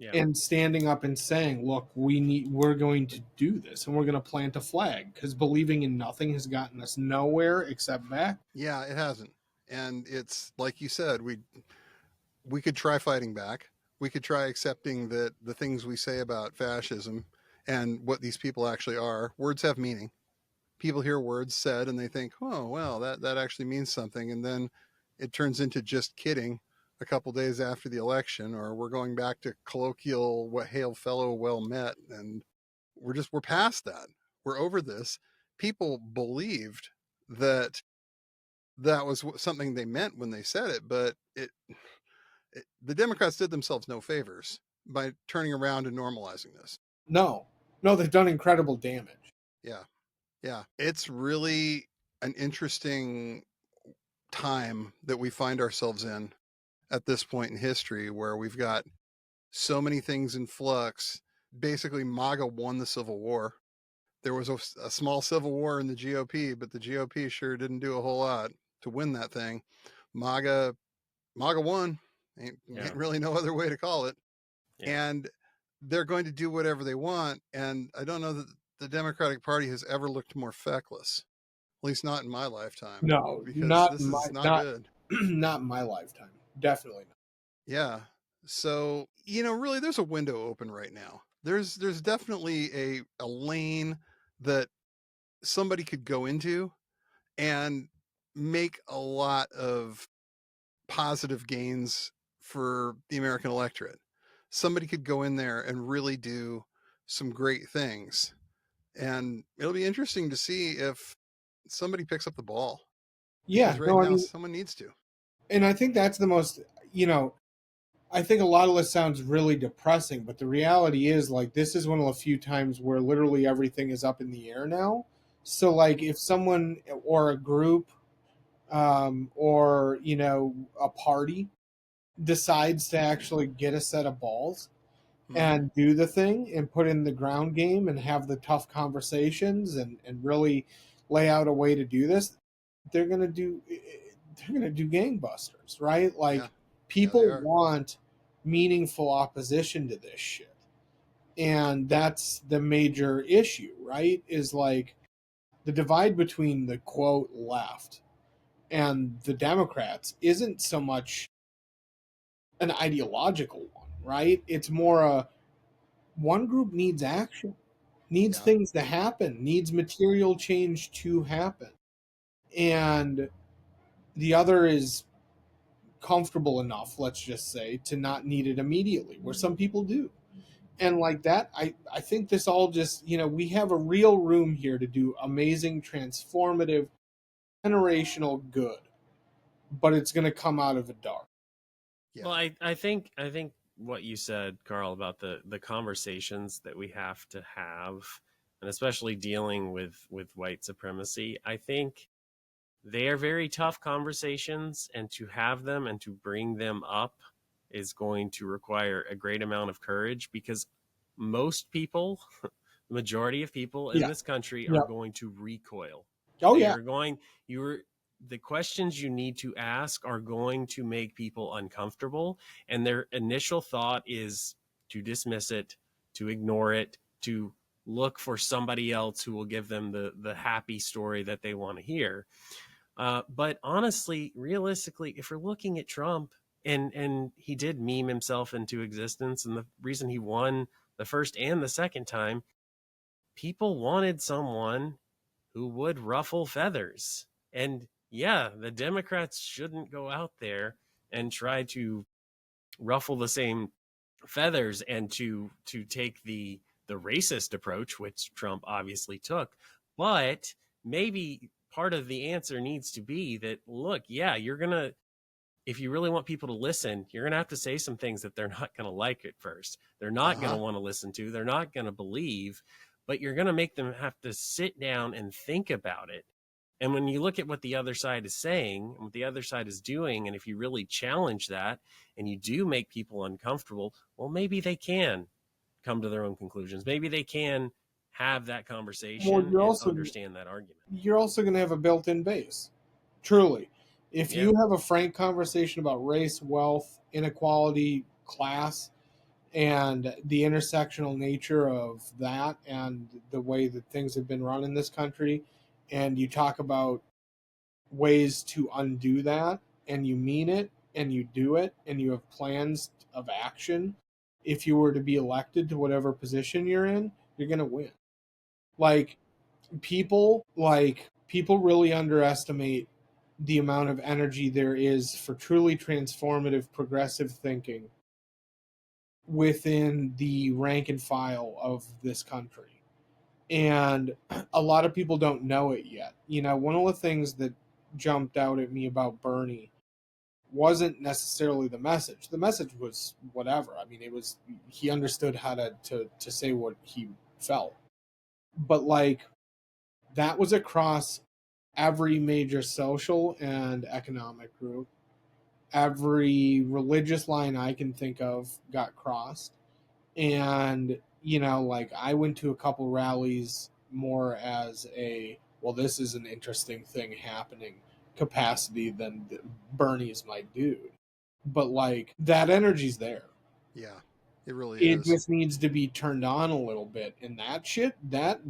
Yeah. And standing up and saying, look, we're going to do this, and we're going to plant a flag, because believing in nothing has gotten us nowhere except back. Yeah, it hasn't. And it's like you said, we could try fighting back. We could try accepting that the things we say about fascism and what these people actually are, words have meaning. People hear words said and they think, oh, well, that actually means something. And then it turns into just kidding a couple days after the election, or we're going back to colloquial, what hail fellow, well met. And we're past that. We're over this. People believed that was something they meant when they said it, but the Democrats did themselves no favors by turning around and normalizing this. No, they've done incredible damage. Yeah. It's really an interesting time that we find ourselves in at this point in history, where we've got so many things in flux. Basically, MAGA won the Civil War. There was a small civil war in the GOP, but the GOP sure didn't do a whole lot to win that thing. MAGA won. Ain't really no other way to call it. Yeah. And they're going to do whatever they want. And I don't know that the Democratic Party has ever looked more feckless, at least not in my lifetime. No, because this is not good. Not in my lifetime. Definitely not. Yeah. So, really there's a window open right now. There's definitely a lane that somebody could go into and make a lot of positive gains for the American electorate. Somebody could go in there and really do some great things. And it'll be interesting to see if somebody picks up the ball. Yeah. Because right now, someone needs to. And I think that's the most, I think a lot of this sounds really depressing, but the reality is, like, this is one of the few times where literally everything is up in the air now. So, like, if someone or a group or, a party decides to actually get a set of balls and do the thing and put in the ground game and have the tough conversations and really lay out a way to do this, they're going to do gangbusters, right? Like, people want meaningful opposition to this shit. And that's the major issue, right? Is like the divide between the quote left and the Democrats isn't so much an ideological one, right? It's more one group needs action, needs things to happen, needs material change to happen. And the other is comfortable enough, let's just say, to not need it immediately, where some people do. And like that, I think this all just, we have a real room here to do amazing, transformative, generational good, but it's going to come out of the dark. Yeah. Well, I think what you said, Karl, about the conversations that we have to have, and especially dealing with white supremacy. I think they are very tough conversations, and to have them and to bring them up is going to require a great amount of courage, because most people, the majority of people in Yeah. this country, are Yep. going to recoil. Oh They yeah. are going, the questions you need to ask are going to make people uncomfortable, and their initial thought is to dismiss it, to ignore it, to look for somebody else who will give them the happy story that they want to hear. But honestly, realistically, if we're looking at Trump, and he did meme himself into existence, and the reason he won the first and the second time, people wanted someone who would ruffle feathers. And yeah, the Democrats shouldn't go out there and try to ruffle the same feathers and to take the racist approach, which Trump obviously took. But maybe part of the answer needs to be that, look, yeah, you're gonna, if you really want people to listen, you're gonna have to say some things that they're not gonna like at first. They're not gonna want to listen to. They're not gonna believe, but you're gonna make them have to sit down and think about it. And when you look at what the other side is saying and what the other side is doing, and if you really challenge that and you do make people uncomfortable, well, maybe they can come to their own conclusions. Maybe they can have that Well, conversation and understand that argument. you're also going to have a built-in base. Truly, if Yeah. you have a frank conversation about race, wealth, inequality, class, and the intersectional nature of that, and the way that things have been run in this country, and you talk about ways to undo that, and you mean it, and you do it, and you have plans of action, if you were to be elected to whatever position you're in, you're going to win. Like people really underestimate the amount of energy there is for truly transformative progressive thinking within the rank and file of this country. And a lot of people don't know it yet. You know, one of the things that jumped out at me about Bernie wasn't necessarily the message. The message was whatever. I mean, it was, he understood how to say what he felt. But like, that was across every major social and economic group. Every religious line I can think of got crossed. And, you know, like I went to a couple rallies more as a, well, this is an interesting thing happening capacity than Bernie's my dude. But like that energy's there. Yeah, it really It is. just needs to be turned on a little bit. And that shit, that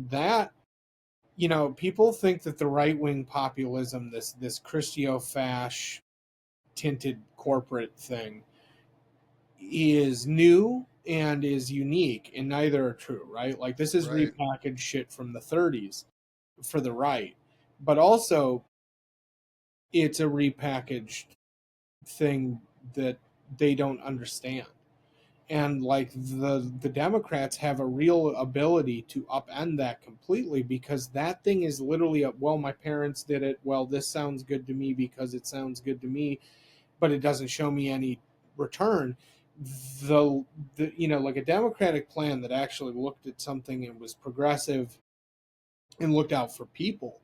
you know, people think that the right wing populism, this Christio-fash tinted corporate thing, is new and is unique, and neither are true, right? Like this is Right. repackaged shit from the 30s for the right, but also it's a repackaged thing that they don't understand. And like the Democrats have a real ability to upend that completely, because that thing is literally a, well, my parents did it, well, this sounds good to me because it sounds good to me, but it doesn't show me any return. The you know, like a democratic plan that actually looked at something and was progressive and looked out for people,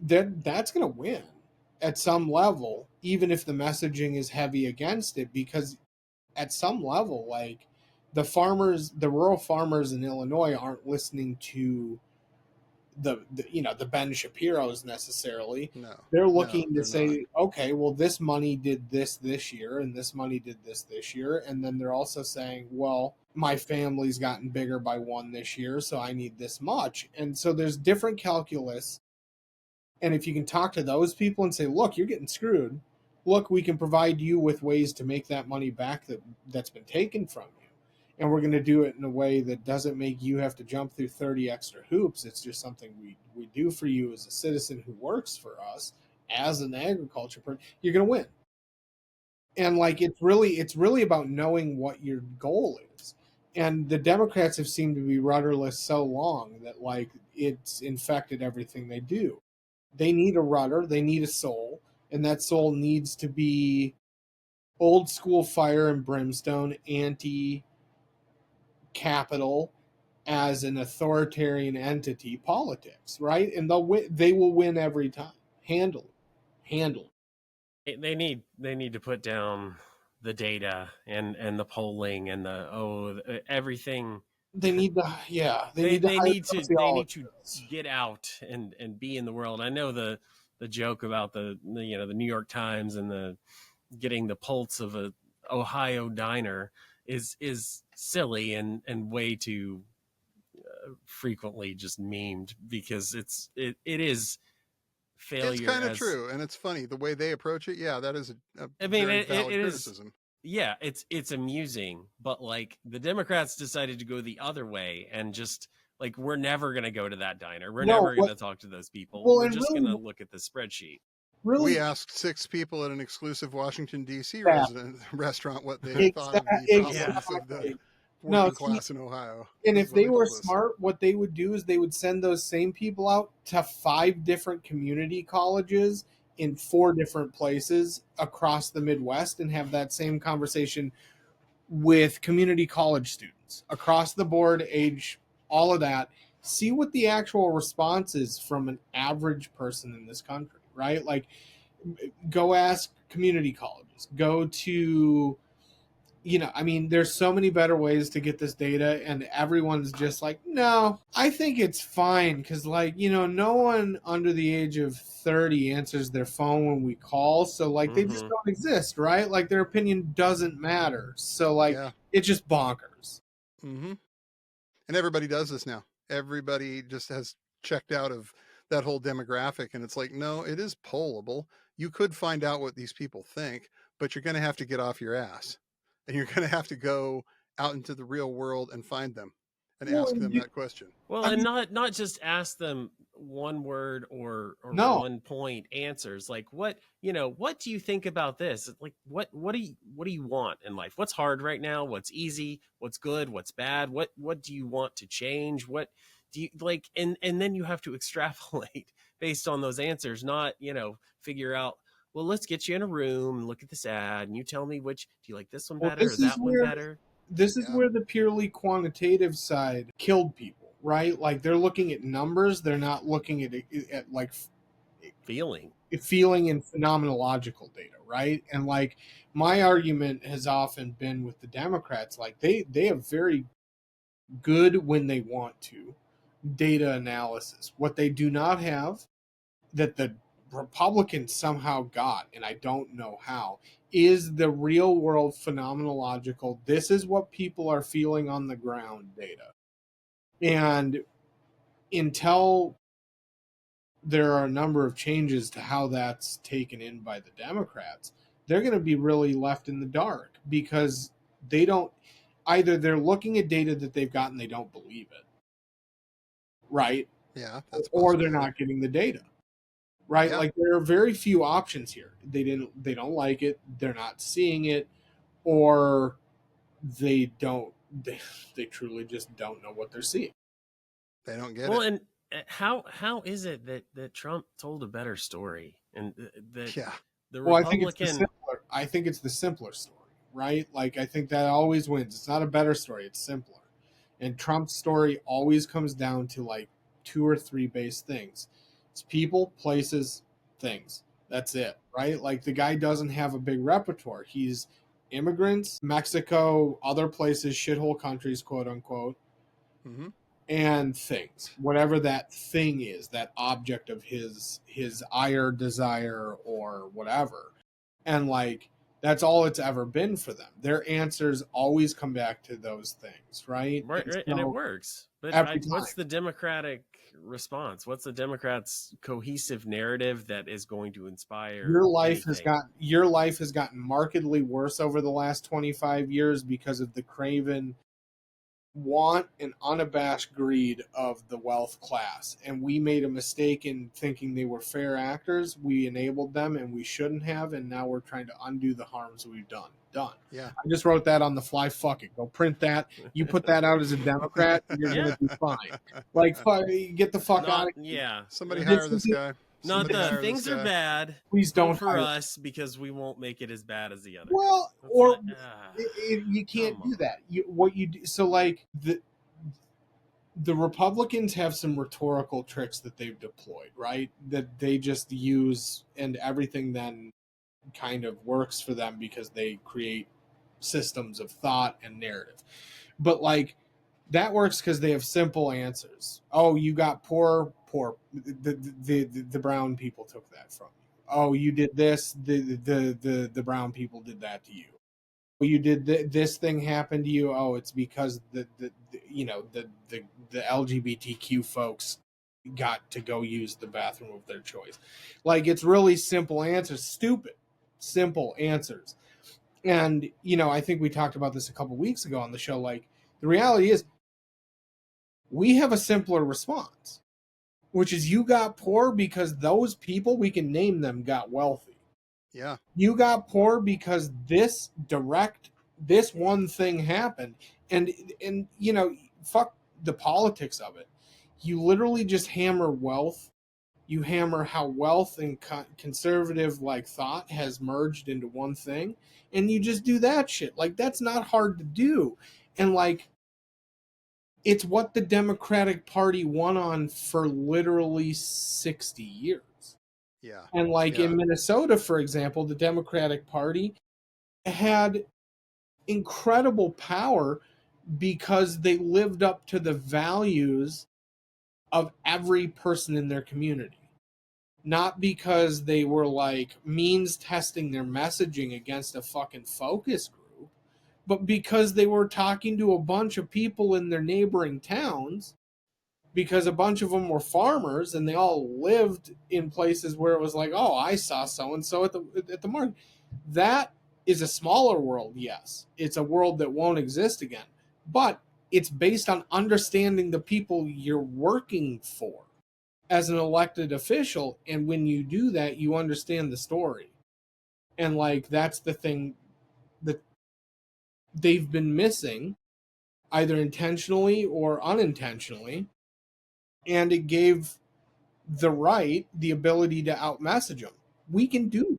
that's going to win at some level, even if the messaging is heavy against it, because at some level, like the rural farmers in Illinois aren't listening to the you know, the Ben Shapiro's necessarily. No, They're no, looking to they're not. say, okay, well, this money did this year, and this money did this year, and then they're also saying, well, my family's gotten bigger by one this year, so I need this much, and so there's different calculus. And if you can talk to those people and say, look, you're getting screwed. Look, we can provide you with ways to make that money back that's been taken from you. And we're going to do it in a way that doesn't make you have to jump through 30 extra hoops. It's just something we do for you as a citizen who works for us as an agriculture person. You're going to win. And like it's really about knowing what your goal is. And the Democrats have seemed to be rudderless so long that like it's infected everything they do. They need a rudder, they need a soul, and that soul needs to be old school fire and brimstone, anti-capital, as an authoritarian entity politics, right? And they will win every time. Handle. They need to put down the data and the polling and the everything. They need to, yeah. They need to sociologists. get out and be in the world. I know the joke about the the New York Times and the getting the pulse of a Ohio diner is silly and way too frequently just memed, because it is failure. It's kind of as true, and it's funny the way they approach it. Yeah, that is a I mean, very it valid is criticism. yeah, it's amusing, but like the Democrats decided to go the other way and just like, we're never going to go to that diner. We're never going to talk to those people. Well, we're and just really- going to look at the spreadsheet. Really, We asked 6 people at an exclusive Washington, D.C. Yeah. restaurant what they thought of the problems of the working class in Ohio. and This if is what they were told us. smart, what they would do is they would send those same people out to 5 different community colleges in 4 different places across the Midwest and have that same conversation with community college students across the board, age, all of that. See what the actual response is from an average person in this country, right? Like, go ask community colleges, go to, I mean, there's so many better ways to get this data, and everyone's just like, no, I think it's fine, because, like, no one under the age of 30 answers their phone when we call, so, like, they just don't exist, right? Like, their opinion doesn't matter, so, like, it's just bonkers. Mm-hmm. And everybody does this now. Everybody just has checked out of that whole demographic, and it's like, no, it is pollable. You could find out what these people think, but you're going to have to get off your ass. And you're going to have to go out into the real world and find them and ask them that question. Well, and not just ask them one word or 1 point answers. Like, what do you think about this? Like, what do you want in life? What's hard right now? What's easy? What's good? What's bad? What do you want to change? What do you like? And then you have to extrapolate based on those answers, not, figure out, well, let's get you in a room and look at this ad, and you tell me which, do you like this one better or that one better? This is where the purely quantitative side killed people, right? Like, they're looking at numbers, they're not looking at like feeling and phenomenological data, right? And like, my argument has often been with the Democrats, like they have very good, when they want to, data analysis. What they do not have, that the Republicans somehow got, and I don't know how, is the real world phenomenological, this is what people are feeling on the ground data. And until there are a number of changes to how that's taken in by the Democrats, they're going to be really left in the dark, because they don't, either they're looking at data that they've gotten, they don't believe it, right? Yeah, that's or they're not getting the data. Right? Yeah. Like, there are very few options here. They don't like it, they're not seeing it, or they truly just don't know what they're seeing. They don't get it. Well, and how is it that Trump told a better story, and that the Republican? I think it's the simpler story, right? Like, I think that always wins. It's not a better story, it's simpler. And Trump's story always comes down to like 2 or 3 base things. It's people, places, things. That's it, right? Like, the guy doesn't have a big repertoire. He's immigrants, Mexico, other places, shithole countries, quote unquote, and things. Whatever that thing is, that object of his ire, desire, or whatever. And like, that's all it's ever been for them. Their answers always come back to those things, right? Right, and it works. But what's the Democratic response? What's the Democrats' cohesive narrative that is going to inspire? Your life has gotten markedly worse over the last 25 years because of the craven want and unabashed greed of the wealth class. And we made a mistake in thinking they were fair actors. We enabled them, and we shouldn't have, and now we're trying to undo the harms we've done. Yeah. I just wrote that on the fly. Fuck it. Go print that. You put that out as a Democrat, you're going to be fine. Like, get the fuck out of here. Yeah. Somebody hire this guy. Not Somebody the hire this things are guy. bad. Please Vote don't for hire. us because we won't make it as bad as the other. Well, It's or like, you can't come do on. that. What you do, so like the Republicans have some rhetorical tricks that they've deployed, right? That they just use, and everything then kind of works for them because they create systems of thought and narrative. But like that works because they have simple answers. Oh, you got poor. The brown people took that from you. Oh, you did this. The brown people did that to you. You did this thing happened to you. Oh, it's because the LGBTQ folks got to go use the bathroom of their choice. Like it's really simple answers, stupid simple answers. And I think we talked about this a couple weeks ago on the show. Like the reality is, we have a simpler response, which is you got poor because those people, we can name them, got wealthy. Yeah. You got poor because this one thing happened. And fuck the politics of it. You literally just hammer wealth. You hammer how wealth and conservative like thought has merged into one thing, and you just do that shit. Like that's not hard to do. And like it's what the Democratic Party won on for literally 60 years. Yeah. And like Yeah. in Minnesota, for example, the Democratic Party had incredible power because they lived up to the values of every person in their community. Not because they were like means testing their messaging against a fucking focus group, but because they were talking to a bunch of people in their neighboring towns, because a bunch of them were farmers and they all lived in places where it was like, oh, I saw so and so at the market. That is a smaller world, yes. It's a world that won't exist again, but it's based on understanding the people you're working for as an elected official, and when you do that, you understand the story. And like that's the thing that they've been missing, either intentionally or unintentionally, and it gave the right the ability to outmessage them. We can do.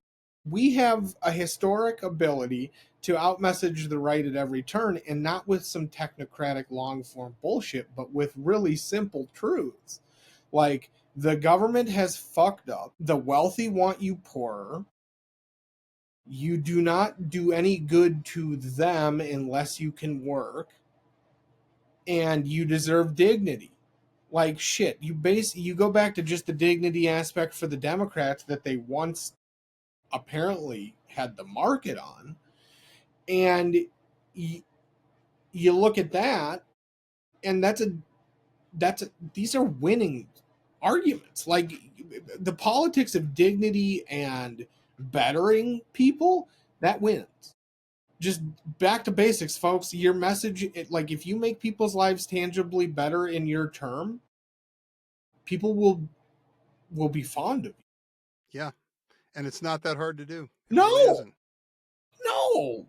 We have a historic ability to outmessage the right at every turn, and not with some technocratic long form bullshit, but with really simple truths. Like the government has fucked up. The wealthy want you poorer. You do not do any good to them unless you can work, and you deserve dignity. Like shit, you go back to just the dignity aspect for the Democrats that they once apparently had the market on, and you look at that, and these are winning arguments. Like the politics of dignity and bettering people, that wins. Just back to basics, folks. Your message, like if you make people's lives tangibly better in your term, people will be fond of you. Yeah. And it's not that hard to do. It No, really isn't. no,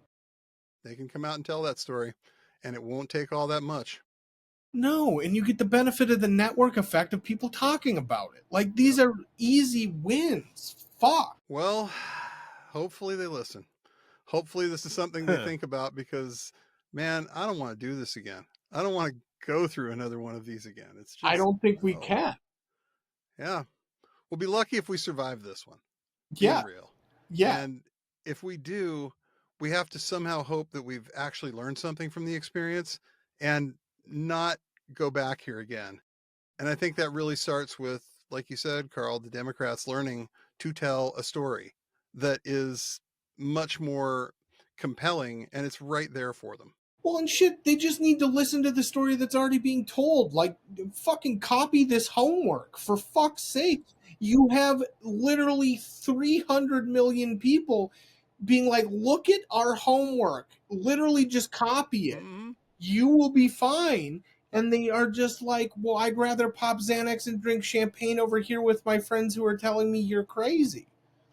They can come out and tell that story, and it won't take all that much. no. And you get the benefit of the network effect of people talking about it. Like these are easy wins. Fuck. Well, hopefully they listen. Hopefully this is something they think about because, man, I don't want to do this again. I don't want to go through another one of these again. It's I just, don't think we oh, can. yeah. We'll be lucky if we survive this one, being Yeah, real. yeah. And if we do, we have to somehow hope that we've actually learned something from the experience and not go back here again. And I think that really starts with, like you said, Karl, the Democrats learning to tell a story that is much more compelling and it's right there for them. Well, and shit, they just need to listen to the story that's already being told. Like, fucking copy this homework, for fuck's sake. You have literally 300 million people being like, look at our homework. Literally just copy it. Mm-hmm. You will be fine. And they are just like, well, I'd rather pop Xanax and drink champagne over here with my friends who are telling me you're crazy.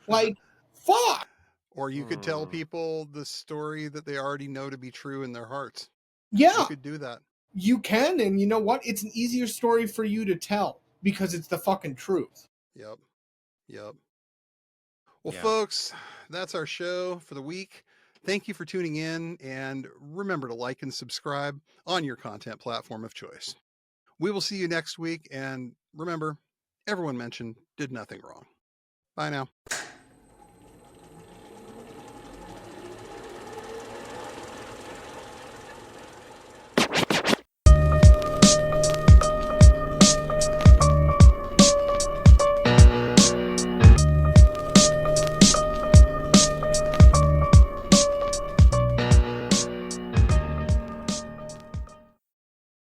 Like, fuck. Or you could tell people the story that they already know to be true in their hearts. Yeah. You could do that. You can, and you know what? It's an easier story for you to tell because it's the fucking truth. Yep. Yep. Well, Yeah. folks, that's our show for the week. Thank you for tuning in, and remember to like and subscribe on your content platform of choice. We will see you next week, and remember, everyone mentioned did nothing wrong. Bye now.